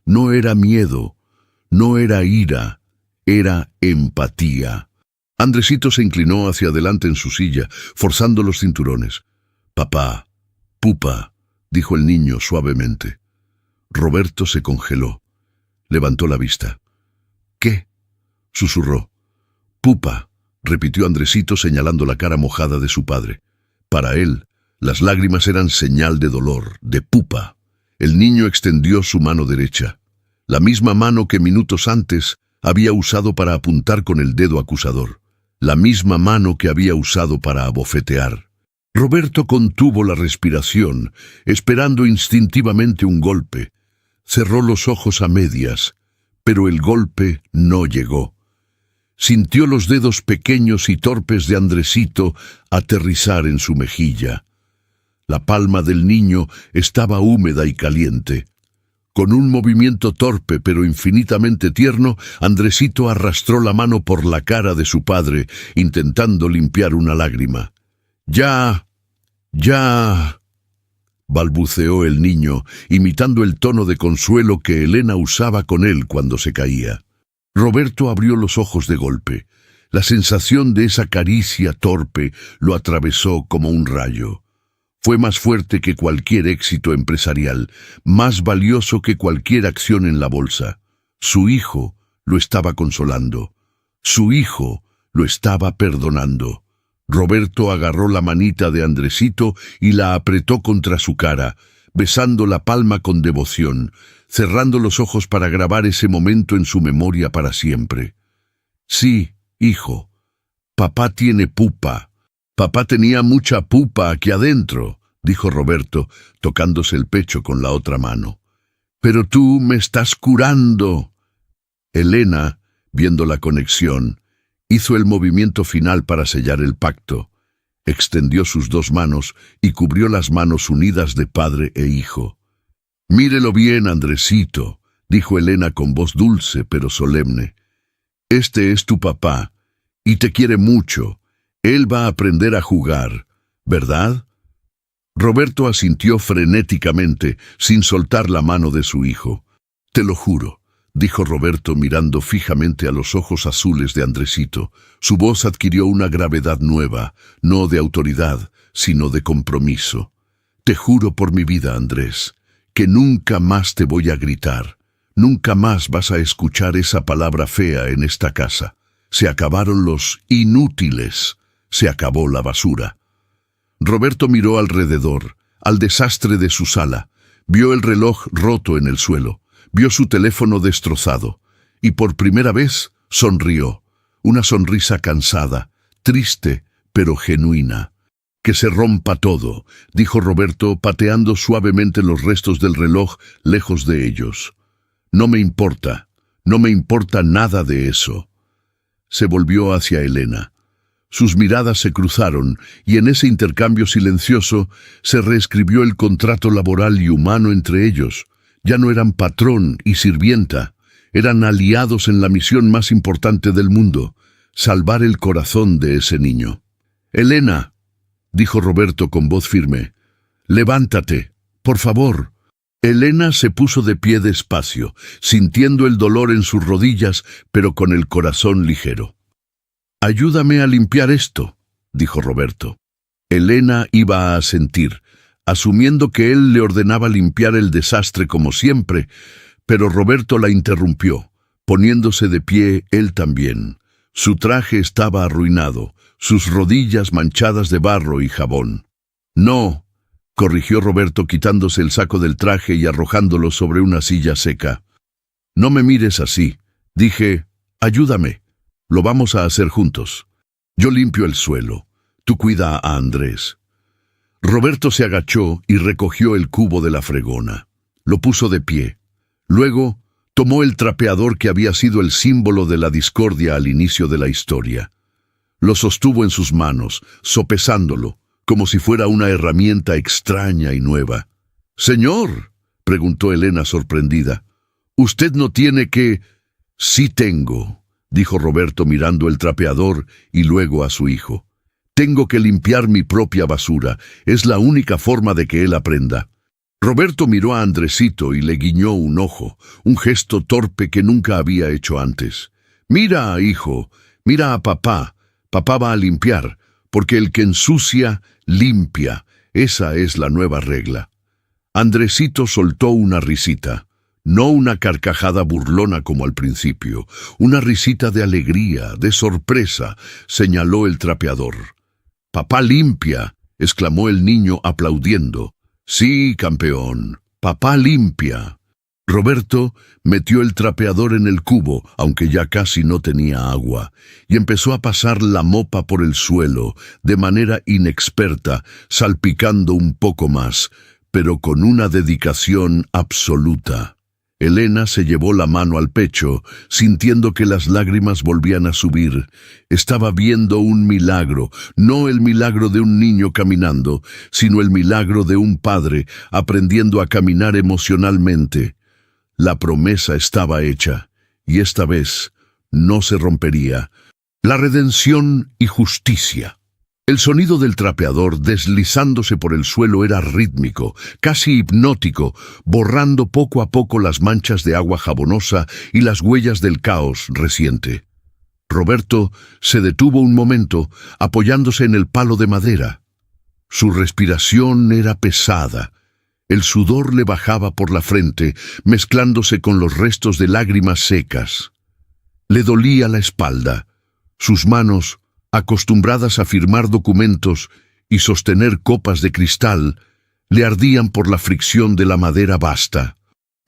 No era miedo, no era ira, era empatía. Andresito se inclinó hacia adelante en su silla, forzando los cinturones. «Papá, pupa», dijo el niño suavemente. Roberto se congeló. Levantó la vista. «¿Qué?», susurró. «Pupa», repitió Andresito señalando la cara mojada de su padre. Para él, las lágrimas eran señal de dolor, de pupa. El niño extendió su mano derecha, la misma mano que minutos antes había usado para apuntar con el dedo acusador, la misma mano que había usado para abofetear. Roberto contuvo la respiración, esperando instintivamente un golpe. Cerró los ojos a medias, pero el golpe no llegó. Sintió los dedos pequeños y torpes de Andresito aterrizar en su mejilla. La palma del niño estaba húmeda y caliente. Con un movimiento torpe pero infinitamente tierno, Andresito arrastró la mano por la cara de su padre, intentando limpiar una lágrima. «Ya, ya», balbuceó el niño, imitando el tono de consuelo que Elena usaba con él cuando se caía. Roberto abrió los ojos de golpe. La sensación de esa caricia torpe lo atravesó como un rayo. Fue más fuerte que cualquier éxito empresarial, más valioso que cualquier acción en la bolsa. Su hijo lo estaba consolando. Su hijo lo estaba perdonando. Roberto agarró la manita de Andresito y la apretó contra su cara, besando la palma con devoción, cerrando los ojos para grabar ese momento en su memoria para siempre. «Sí, hijo, papá tiene pupa. Papá tenía mucha pupa aquí adentro», dijo Roberto, tocándose el pecho con la otra mano. «Pero tú me estás curando». Elena, viendo la conexión, hizo el movimiento final para sellar el pacto. Extendió sus dos manos y cubrió las manos unidas de padre e hijo. «Mírelo bien, Andresito», dijo Elena con voz dulce pero solemne. «Este es tu papá, y te quiere mucho. Él va a aprender a jugar, ¿verdad?». Roberto asintió frenéticamente, sin soltar la mano de su hijo. «Te lo juro», dijo Roberto mirando fijamente a los ojos azules de Andresito. Su voz adquirió una gravedad nueva, no de autoridad, sino de compromiso. «Te juro por mi vida, Andrés, que nunca más te voy a gritar. Nunca más vas a escuchar esa palabra fea en esta casa. Se acabaron los inútiles. Se acabó la basura». Roberto miró alrededor, al desastre de su sala. Vio el reloj roto en el suelo. Vio su teléfono destrozado. Y por primera vez sonrió. Una sonrisa cansada, triste, pero genuina. «Que se rompa todo», dijo Roberto, pateando suavemente los restos del reloj lejos de ellos. «No me importa nada de eso». Se volvió hacia Elena. Sus miradas se cruzaron y en ese intercambio silencioso se reescribió el contrato laboral y humano entre ellos. Ya no eran patrón y sirvienta, eran aliados en la misión más importante del mundo, salvar el corazón de ese niño. «Elena», dijo Roberto con voz firme, «levántate, por favor». Elena se puso de pie despacio, sintiendo el dolor en sus rodillas, pero con el corazón ligero. «Ayúdame a limpiar esto», dijo Roberto. Elena iba a asentir, asumiendo que él le ordenaba limpiar el desastre como siempre, pero Roberto la interrumpió, poniéndose de pie él también. Su traje estaba arruinado, sus rodillas manchadas de barro y jabón. «No», corrigió Roberto quitándose el saco del traje y arrojándolo sobre una silla seca. «No me mires así», dije, «ayúdame, lo vamos a hacer juntos. Yo limpio el suelo, tú cuida a Andrés». Roberto se agachó y recogió el cubo de la fregona. Lo puso de pie. Luego, tomó el trapeador que había sido el símbolo de la discordia al inicio de la historia. Lo sostuvo en sus manos, sopesándolo, como si fuera una herramienta extraña y nueva. «Señor», preguntó Elena sorprendida, «¿usted no tiene que...?» «Sí tengo», dijo Roberto mirando el trapeador y luego a su hijo. «Tengo que limpiar mi propia basura, es la única forma de que él aprenda». Roberto miró a Andresito y le guiñó un ojo, un gesto torpe que nunca había hecho antes. «Mira, hijo, mira a papá. Papá va a limpiar, porque el que ensucia, limpia. Esa es la nueva regla». Andresito soltó una risita, no una carcajada burlona como al principio, una risita de alegría, de sorpresa, señaló el trapeador. «Papá limpia», exclamó el niño aplaudiendo. «Sí, campeón, papá limpia». Roberto metió el trapeador en el cubo, aunque ya casi no tenía agua, y empezó a pasar la mopa por el suelo, de manera inexperta, salpicando un poco más, pero con una dedicación absoluta. Elena se llevó la mano al pecho, sintiendo que las lágrimas volvían a subir. Estaba viendo un milagro, no el milagro de un niño caminando, sino el milagro de un padre aprendiendo a caminar emocionalmente. La promesa estaba hecha, y esta vez no se rompería. La redención y justicia. El sonido del trapeador deslizándose por el suelo era rítmico, casi hipnótico, borrando poco a poco las manchas de agua jabonosa y las huellas del caos reciente. Roberto se detuvo un momento, apoyándose en el palo de madera. Su respiración era pesada. El sudor le bajaba por la frente, mezclándose con los restos de lágrimas secas. Le dolía la espalda. Sus manos, acostumbradas a firmar documentos y sostener copas de cristal, le ardían por la fricción de la madera basta.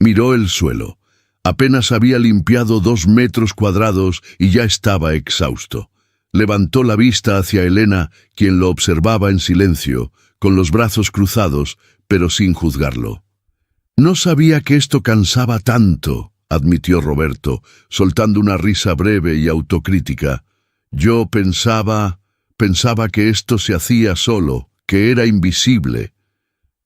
Miró el suelo. Apenas había limpiado 2 metros cuadrados y ya estaba exhausto. Levantó la vista hacia Elena, quien lo observaba en silencio, con los brazos cruzados, pero sin juzgarlo. «No sabía que esto cansaba tanto», admitió Roberto, soltando una risa breve y autocrítica. «Yo pensaba que esto se hacía solo, que era invisible».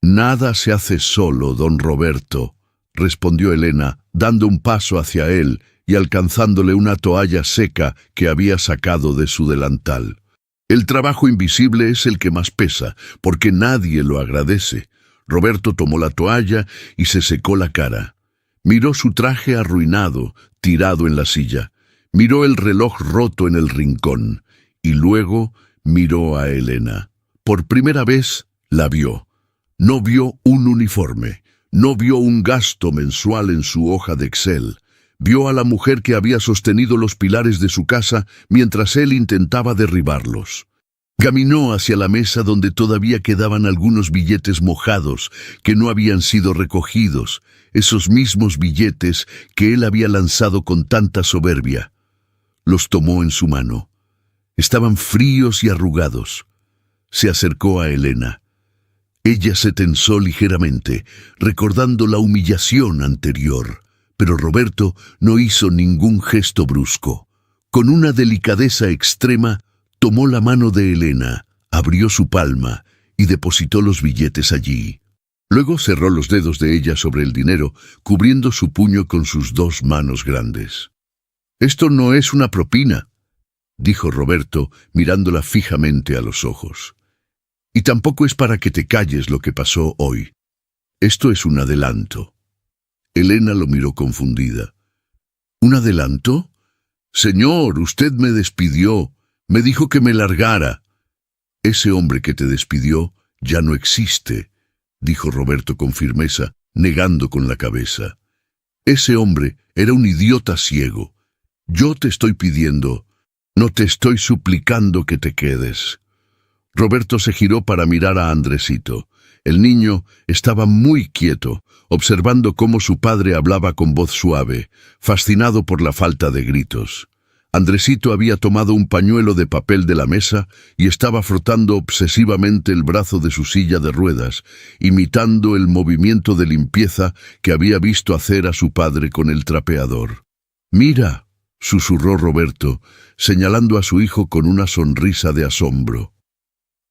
«Nada se hace solo, don Roberto», respondió Elena, dando un paso hacia él y alcanzándole una toalla seca que había sacado de su delantal. «El trabajo invisible es el que más pesa, porque nadie lo agradece». Roberto tomó la toalla y se secó la cara. Miró su traje arruinado, tirado en la silla. Miró el reloj roto en el rincón y luego miró a Elena. Por primera vez la vio. No vio un uniforme, no vio un gasto mensual en su hoja de Excel. Vio a la mujer que había sostenido los pilares de su casa mientras él intentaba derribarlos. Caminó hacia la mesa donde todavía quedaban algunos billetes mojados que no habían sido recogidos, esos mismos billetes que él había lanzado con tanta soberbia. Los tomó en su mano. Estaban fríos y arrugados. Se acercó a Elena. Ella se tensó ligeramente, recordando la humillación anterior, pero Roberto no hizo ningún gesto brusco. Con una delicadeza extrema, tomó la mano de Elena, abrió su palma y depositó los billetes allí. Luego cerró los dedos de ella sobre el dinero, cubriendo su puño con sus 2 manos grandes. «Esto no es una propina», dijo Roberto, mirándola fijamente a los ojos. «Y tampoco es para que te calles lo que pasó hoy. Esto es un adelanto». Elena lo miró confundida. «¿Un adelanto? Señor, usted me despidió. Me dijo que me largara». «Ese hombre que te despidió ya no existe», dijo Roberto con firmeza, negando con la cabeza. «Ese hombre era un idiota ciego. Yo te estoy pidiendo...» No te estoy suplicando que te quedes. Roberto se giró para mirar a Andresito. El niño estaba muy quieto, observando cómo su padre hablaba con voz suave, fascinado por la falta de gritos. Andresito había tomado un pañuelo de papel de la mesa y estaba frotando obsesivamente el brazo de su silla de ruedas, imitando el movimiento de limpieza que había visto hacer a su padre con el trapeador. «Mira», susurró Roberto, señalando a su hijo con una sonrisa de asombro.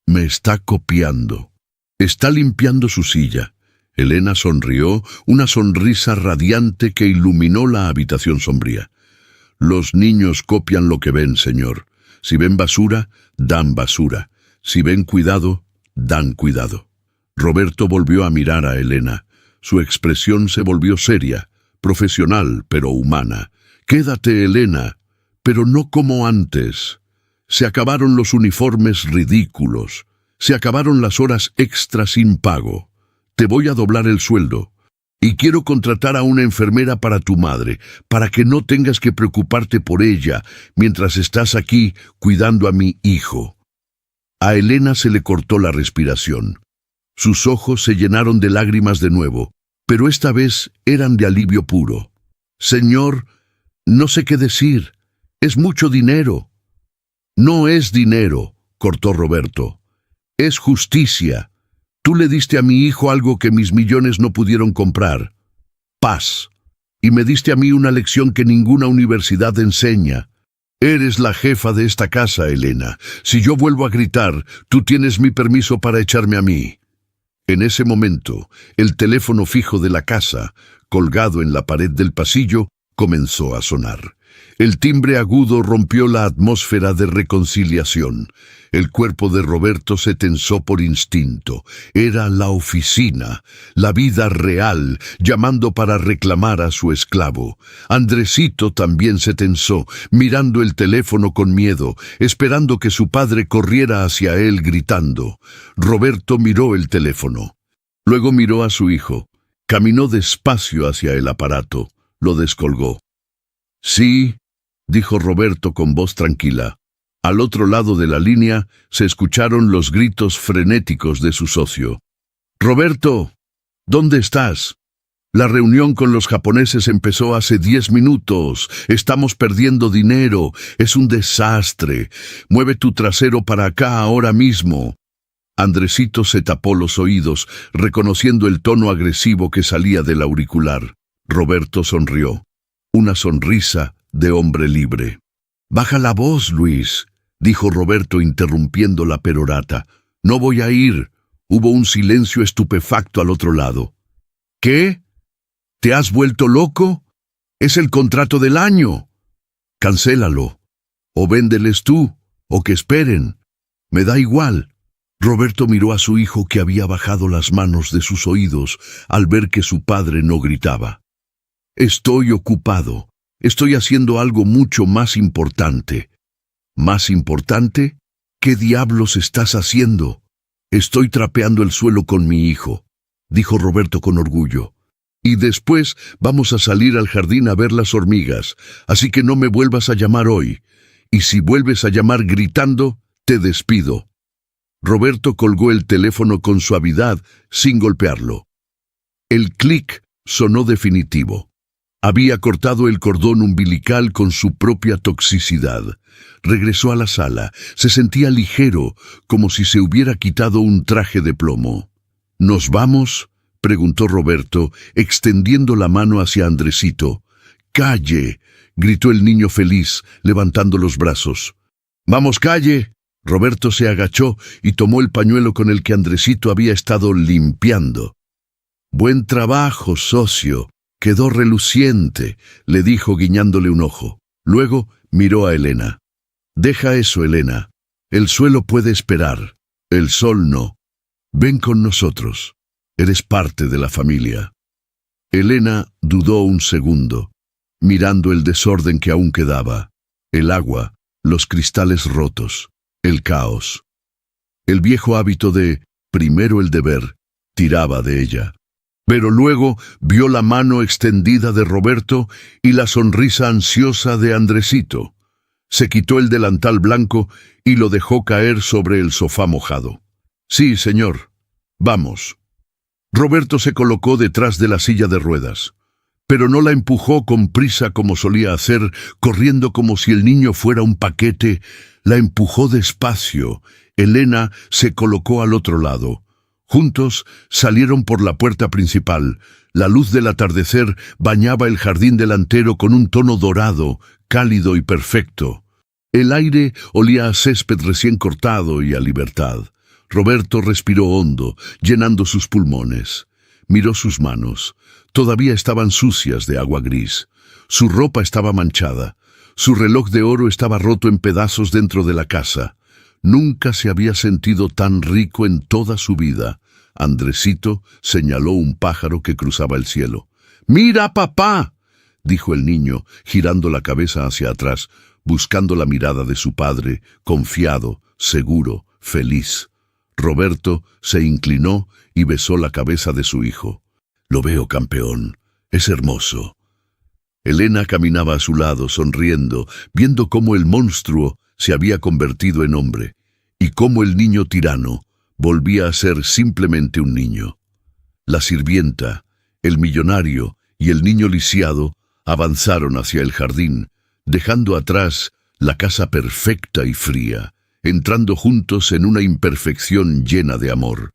«Me está copiando. Está limpiando su silla». Elena sonrió, una sonrisa radiante que iluminó la habitación sombría. «Los niños copian lo que ven, señor. Si ven basura, dan basura. Si ven cuidado, dan cuidado». Roberto volvió a mirar a Elena. Su expresión se volvió seria, profesional, pero humana. «Quédate, Elena, pero no como antes. Se acabaron los uniformes ridículos. Se acabaron las horas extra sin pago. Te voy a doblar el sueldo. Y quiero contratar a una enfermera para tu madre, para que no tengas que preocuparte por ella mientras estás aquí cuidando a mi hijo». A Elena se le cortó la respiración. Sus ojos se llenaron de lágrimas de nuevo, pero esta vez eran de alivio puro. «Señor, no sé qué decir. Es mucho dinero». «No es dinero», cortó Roberto. «Es justicia. Tú le diste a mi hijo algo que mis millones no pudieron comprar. Paz. Y me diste a mí una lección que ninguna universidad enseña. Eres la jefa de esta casa, Elena. Si yo vuelvo a gritar, tú tienes mi permiso para echarme a mí». En ese momento, el teléfono fijo de la casa, colgado en la pared del pasillo, comenzó a sonar. El timbre agudo rompió la atmósfera de reconciliación. El cuerpo de Roberto se tensó por instinto. Era la oficina, la vida real, llamando para reclamar a su esclavo. Andresito también se tensó, mirando el teléfono con miedo, esperando que su padre corriera hacia él gritando. Roberto miró el teléfono. Luego miró a su hijo. Caminó despacio hacia el aparato. Lo descolgó. «Sí», dijo Roberto con voz tranquila. Al otro lado de la línea se escucharon los gritos frenéticos de su socio. «Roberto, ¿dónde estás? La reunión con los japoneses empezó hace 10 minutos. Estamos perdiendo dinero. Es un desastre. Mueve tu trasero para acá ahora mismo». Andresito se tapó los oídos, reconociendo el tono agresivo que salía del auricular. Roberto sonrió. Una sonrisa de hombre libre. «Baja la voz, Luis», dijo Roberto interrumpiendo la perorata. «No voy a ir». Hubo un silencio estupefacto al otro lado. «¿Qué? ¿Te has vuelto loco? Es el contrato del año. Cancélalo. O véndeles tú, o que esperen. Me da igual». Roberto miró a su hijo, que había bajado las manos de sus oídos al ver que su padre no gritaba. «Estoy ocupado. Estoy haciendo algo mucho más importante». «¿Más importante? ¿Qué diablos estás haciendo?» «Estoy trapeando el suelo con mi hijo», dijo Roberto con orgullo. «Y después vamos a salir al jardín a ver las hormigas, así que no me vuelvas a llamar hoy. Y si vuelves a llamar gritando, te despido». Roberto colgó el teléfono con suavidad, sin golpearlo. El clic sonó definitivo. Había cortado el cordón umbilical con su propia toxicidad. Regresó a la sala. Se sentía ligero, como si se hubiera quitado un traje de plomo. «¿Nos vamos?», preguntó Roberto, extendiendo la mano hacia Andresito. «¡Calle!», gritó el niño feliz, levantando los brazos. «¡Vamos, calle!». Roberto se agachó y tomó el pañuelo con el que Andresito había estado limpiando. «Buen trabajo, socio. Quedó reluciente», le dijo guiñándole un ojo. Luego miró a Elena. «Deja eso, Elena. El suelo puede esperar. El sol no. Ven con nosotros. Eres parte de la familia». Elena dudó un segundo, mirando el desorden que aún quedaba. El agua, los cristales rotos, el caos. El viejo hábito de «primero el deber» tiraba de ella. Pero luego vio la mano extendida de Roberto y la sonrisa ansiosa de Andresito. Se quitó el delantal blanco y lo dejó caer sobre el sofá mojado. «Sí, señor. Vamos». Roberto se colocó detrás de la silla de ruedas, pero no la empujó con prisa como solía hacer, corriendo como si el niño fuera un paquete. La empujó despacio. Elena se colocó al otro lado. Juntos salieron por la puerta principal. La luz del atardecer bañaba el jardín delantero con un tono dorado, cálido y perfecto. El aire olía a césped recién cortado y a libertad. Roberto respiró hondo, llenando sus pulmones. Miró sus manos. Todavía estaban sucias de agua gris. Su ropa estaba manchada. Su reloj de oro estaba roto en pedazos dentro de la casa. Nunca se había sentido tan rico en toda su vida. Andresito señaló un pájaro que cruzaba el cielo. «¡Mira, papá!», dijo el niño, girando la cabeza hacia atrás, buscando la mirada de su padre, confiado, seguro, feliz. Roberto se inclinó y besó la cabeza de su hijo. «Lo veo, campeón. Es hermoso». Elena caminaba a su lado, sonriendo, viendo cómo el monstruo se había convertido en hombre, y cómo el niño tirano volvía a ser simplemente un niño. La sirvienta, el millonario y el niño lisiado avanzaron hacia el jardín, dejando atrás la casa perfecta y fría, entrando juntos en una imperfección llena de amor.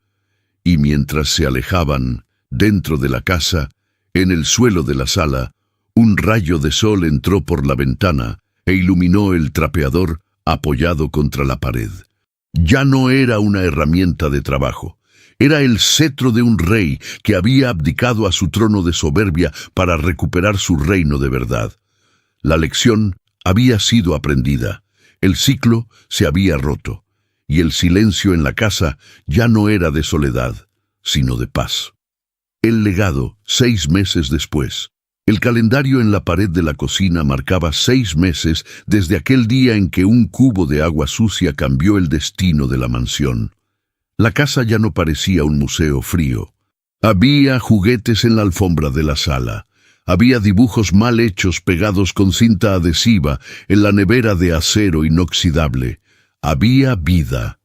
Y mientras se alejaban, dentro de la casa, en el suelo de la sala, un rayo de sol entró por la ventana e iluminó el trapeador apoyado contra la pared. Ya no era una herramienta de trabajo. Era el cetro de un rey que había abdicado a su trono de soberbia para recuperar su reino de verdad. La lección había sido aprendida. El ciclo se había roto, y el silencio en la casa ya no era de soledad, sino de paz. El legado, 6 meses después. El calendario en la pared de la cocina marcaba 6 meses desde aquel día en que un cubo de agua sucia cambió el destino de la mansión. La casa ya no parecía un museo frío. Había juguetes en la alfombra de la sala. Había dibujos mal hechos pegados con cinta adhesiva en la nevera de acero inoxidable. Había vida.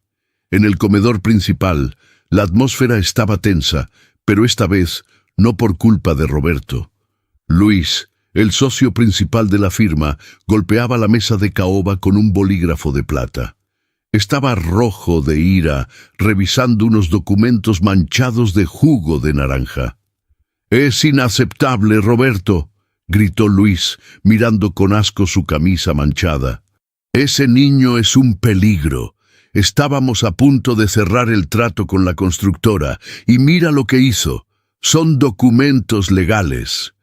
En el comedor principal, la atmósfera estaba tensa, pero esta vez no por culpa de Roberto. Luis, el socio principal de la firma, golpeaba la mesa de caoba con un bolígrafo de plata. Estaba rojo de ira, revisando unos documentos manchados de jugo de naranja. «Es inaceptable, Roberto», gritó Luis, mirando con asco su camisa manchada. «Ese niño es un peligro. Estábamos a punto de cerrar el trato con la constructora, y mira lo que hizo. Son documentos legales».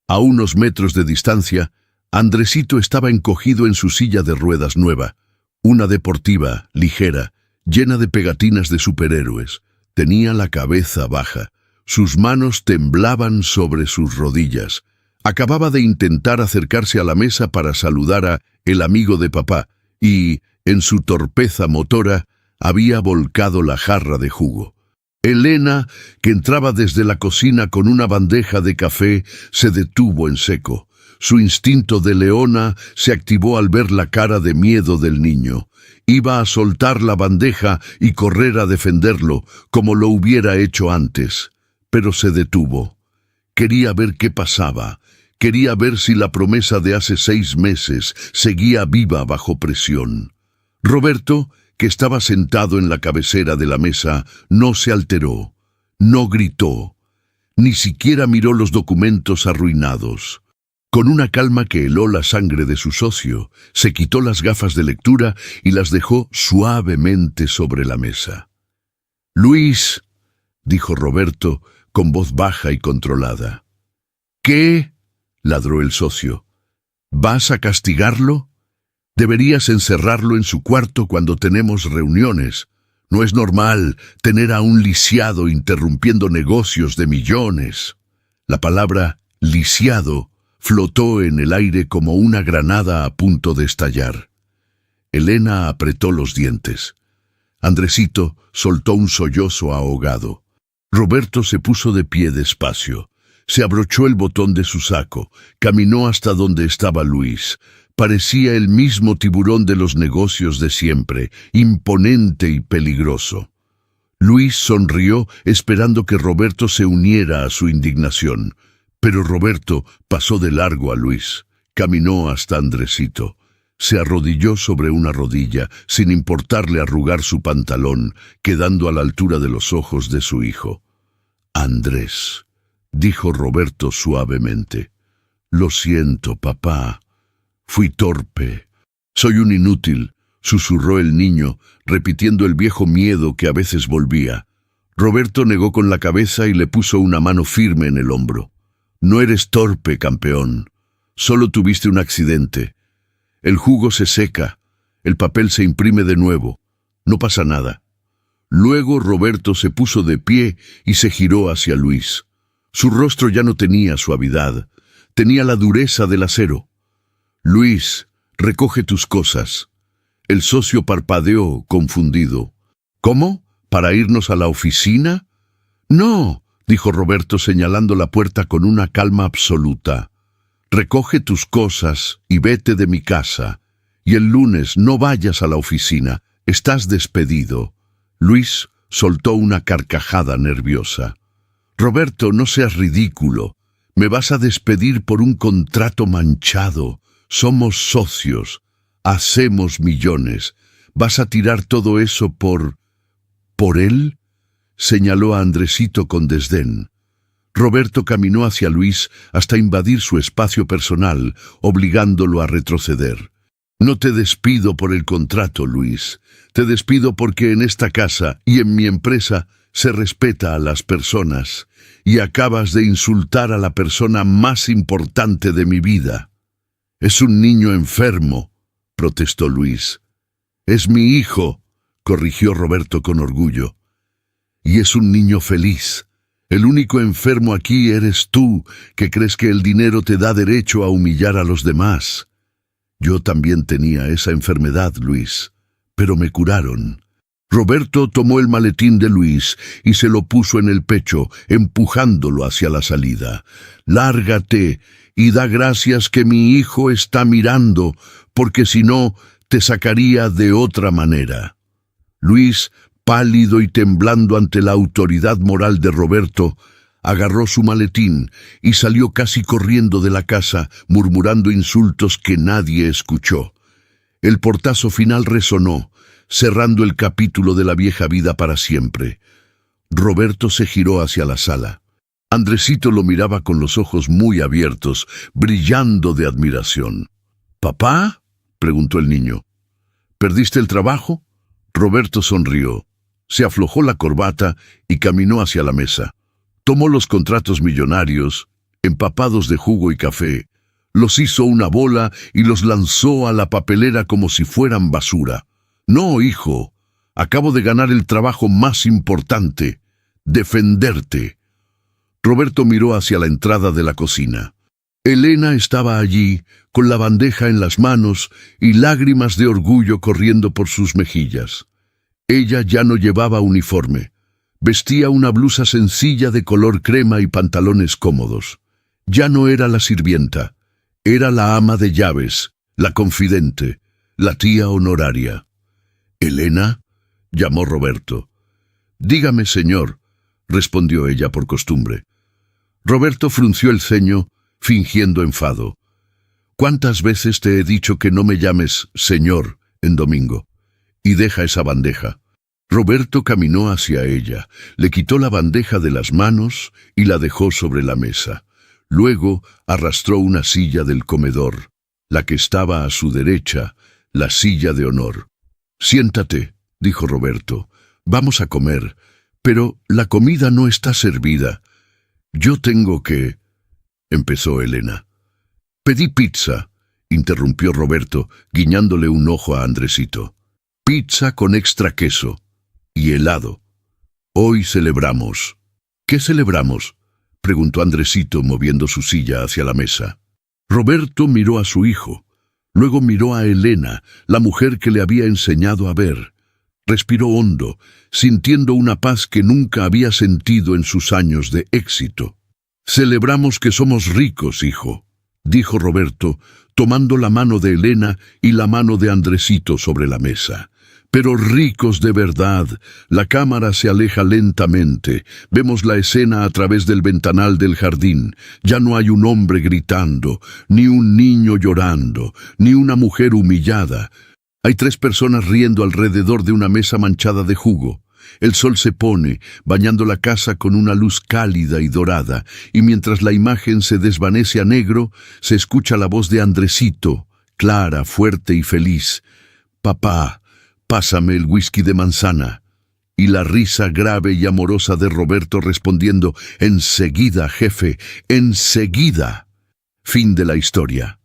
A unos metros de distancia, Andresito estaba encogido en su silla de ruedas nueva, una deportiva, ligera, llena de pegatinas de superhéroes. Tenía la cabeza baja. Sus manos temblaban sobre sus rodillas. Acababa de intentar acercarse a la mesa para saludar a el amigo de papá y, en su torpeza motora, había volcado la jarra de jugo. Elena, que entraba desde la cocina con una bandeja de café, se detuvo en seco. Su instinto de leona se activó al ver la cara de miedo del niño. Iba a soltar la bandeja y correr a defenderlo, como lo hubiera hecho antes. Pero se detuvo. Quería ver qué pasaba. Quería ver si la promesa de hace 6 meses seguía viva bajo presión. Roberto, que estaba sentado en la cabecera de la mesa, no se alteró, no gritó, ni siquiera miró los documentos arruinados. Con una calma que heló la sangre de su socio, se quitó las gafas de lectura y las dejó suavemente sobre la mesa. «Luis», dijo Roberto, con voz baja y controlada. «¿Qué?», ladró el socio. «¿Vas a castigarlo? Deberías encerrarlo en su cuarto cuando tenemos reuniones. No es normal tener a un lisiado interrumpiendo negocios de millones». La palabra «lisiado» flotó en el aire como una granada a punto de estallar. Elena apretó los dientes. Andresito soltó un sollozo ahogado. Roberto se puso de pie despacio. Se abrochó el botón de su saco, caminó hasta donde estaba Luis. Parecía el mismo tiburón de los negocios de siempre, imponente y peligroso. Luis sonrió esperando que Roberto se uniera a su indignación, pero Roberto pasó de largo a Luis. Caminó hasta Andresito. Se arrodilló sobre una rodilla, sin importarle arrugar su pantalón, quedando a la altura de los ojos de su hijo. «Andrés», dijo Roberto suavemente. «Lo siento, papá. Fui torpe. Soy un inútil», susurró el niño, repitiendo el viejo miedo que a veces volvía. Roberto negó con la cabeza y le puso una mano firme en el hombro. «No eres torpe, campeón. Solo tuviste un accidente. El jugo se seca, el papel se imprime de nuevo. No pasa nada». Luego Roberto se puso de pie y se giró hacia Luis. Su rostro ya no tenía suavidad, tenía la dureza del acero. «Luis, recoge tus cosas». El socio parpadeó, confundido. «¿Cómo? ¿Para irnos a la oficina?» «No», dijo Roberto señalando la puerta con una calma absoluta. «Recoge tus cosas y vete de mi casa. Y el lunes no vayas a la oficina. Estás despedido». Luis soltó una carcajada nerviosa. «Roberto, no seas ridículo. Me vas a despedir por un contrato manchado. Somos socios. Hacemos millones. ¿Vas a tirar todo eso por él?», señaló a Andresito con desdén. Roberto caminó hacia Luis hasta invadir su espacio personal, obligándolo a retroceder. «No te despido por el contrato, Luis. Te despido porque en esta casa y en mi empresa se respeta a las personas, y acabas de insultar a la persona más importante de mi vida». «Es un niño enfermo», protestó Luis. «Es mi hijo», corrigió Roberto con orgullo. «Y es un niño feliz. El único enfermo aquí eres tú, que crees que el dinero te da derecho a humillar a los demás. Yo también tenía esa enfermedad, Luis, pero me curaron». Roberto tomó el maletín de Luis y se lo puso en el pecho, empujándolo hacia la salida. «Lárgate y da gracias que mi hijo está mirando, porque si no, te sacaría de otra manera». Luis, pálido y temblando ante la autoridad moral de Roberto, agarró su maletín y salió casi corriendo de la casa, murmurando insultos que nadie escuchó. El portazo final resonó, cerrando el capítulo de la vieja vida para siempre. Roberto se giró hacia la sala. Andresito lo miraba con los ojos muy abiertos, brillando de admiración. «¿Papá?», preguntó el niño. «¿Perdiste el trabajo?». Roberto sonrió, se aflojó la corbata y caminó hacia la mesa. Tomó los contratos millonarios, empapados de jugo y café, los hizo una bola y los lanzó a la papelera como si fueran basura. «No, hijo, acabo de ganar el trabajo más importante, defenderte». Roberto miró hacia la entrada de la cocina. Elena estaba allí, con la bandeja en las manos y lágrimas de orgullo corriendo por sus mejillas. Ella ya no llevaba uniforme. Vestía una blusa sencilla de color crema y pantalones cómodos. Ya no era la sirvienta, era la ama de llaves, la confidente, la tía honoraria. «¿Elena?», llamó Roberto. «Dígame, señor», respondió ella por costumbre. Roberto frunció el ceño, fingiendo enfado. «¿Cuántas veces te he dicho que no me llames señor en domingo? Y deja esa bandeja». Roberto caminó hacia ella, le quitó la bandeja de las manos y la dejó sobre la mesa. Luego arrastró una silla del comedor, la que estaba a su derecha, la silla de honor. «Siéntate», dijo Roberto. «Vamos a comer, pero la comida no está servida. Yo tengo que...» empezó Elena. «Pedí pizza», interrumpió Roberto, guiñándole un ojo a Andresito. «Pizza con extra queso y helado. Hoy celebramos». «¿Qué celebramos?», preguntó Andresito, moviendo su silla hacia la mesa. Roberto miró a su hijo. Luego miró a Elena, la mujer que le había enseñado a ver. Respiró hondo, sintiendo una paz que nunca había sentido en sus años de éxito. Celebramos que somos ricos, hijo, dijo Roberto, tomando la mano de Elena y la mano de Andresito sobre la mesa. Pero ricos de verdad. La cámara se aleja lentamente. Vemos la escena a través del ventanal del jardín. Ya no hay un hombre gritando, ni un niño llorando, ni una mujer humillada. Hay 3 personas riendo alrededor de una mesa manchada de jugo. El sol se pone, bañando la casa con una luz cálida y dorada, y mientras la imagen se desvanece a negro, se escucha la voz de Andresito, clara, fuerte y feliz. «Papá, pásame el whisky de manzana». Y la risa grave y amorosa de Roberto respondiendo: «Enseguida, jefe, enseguida». Fin de la historia.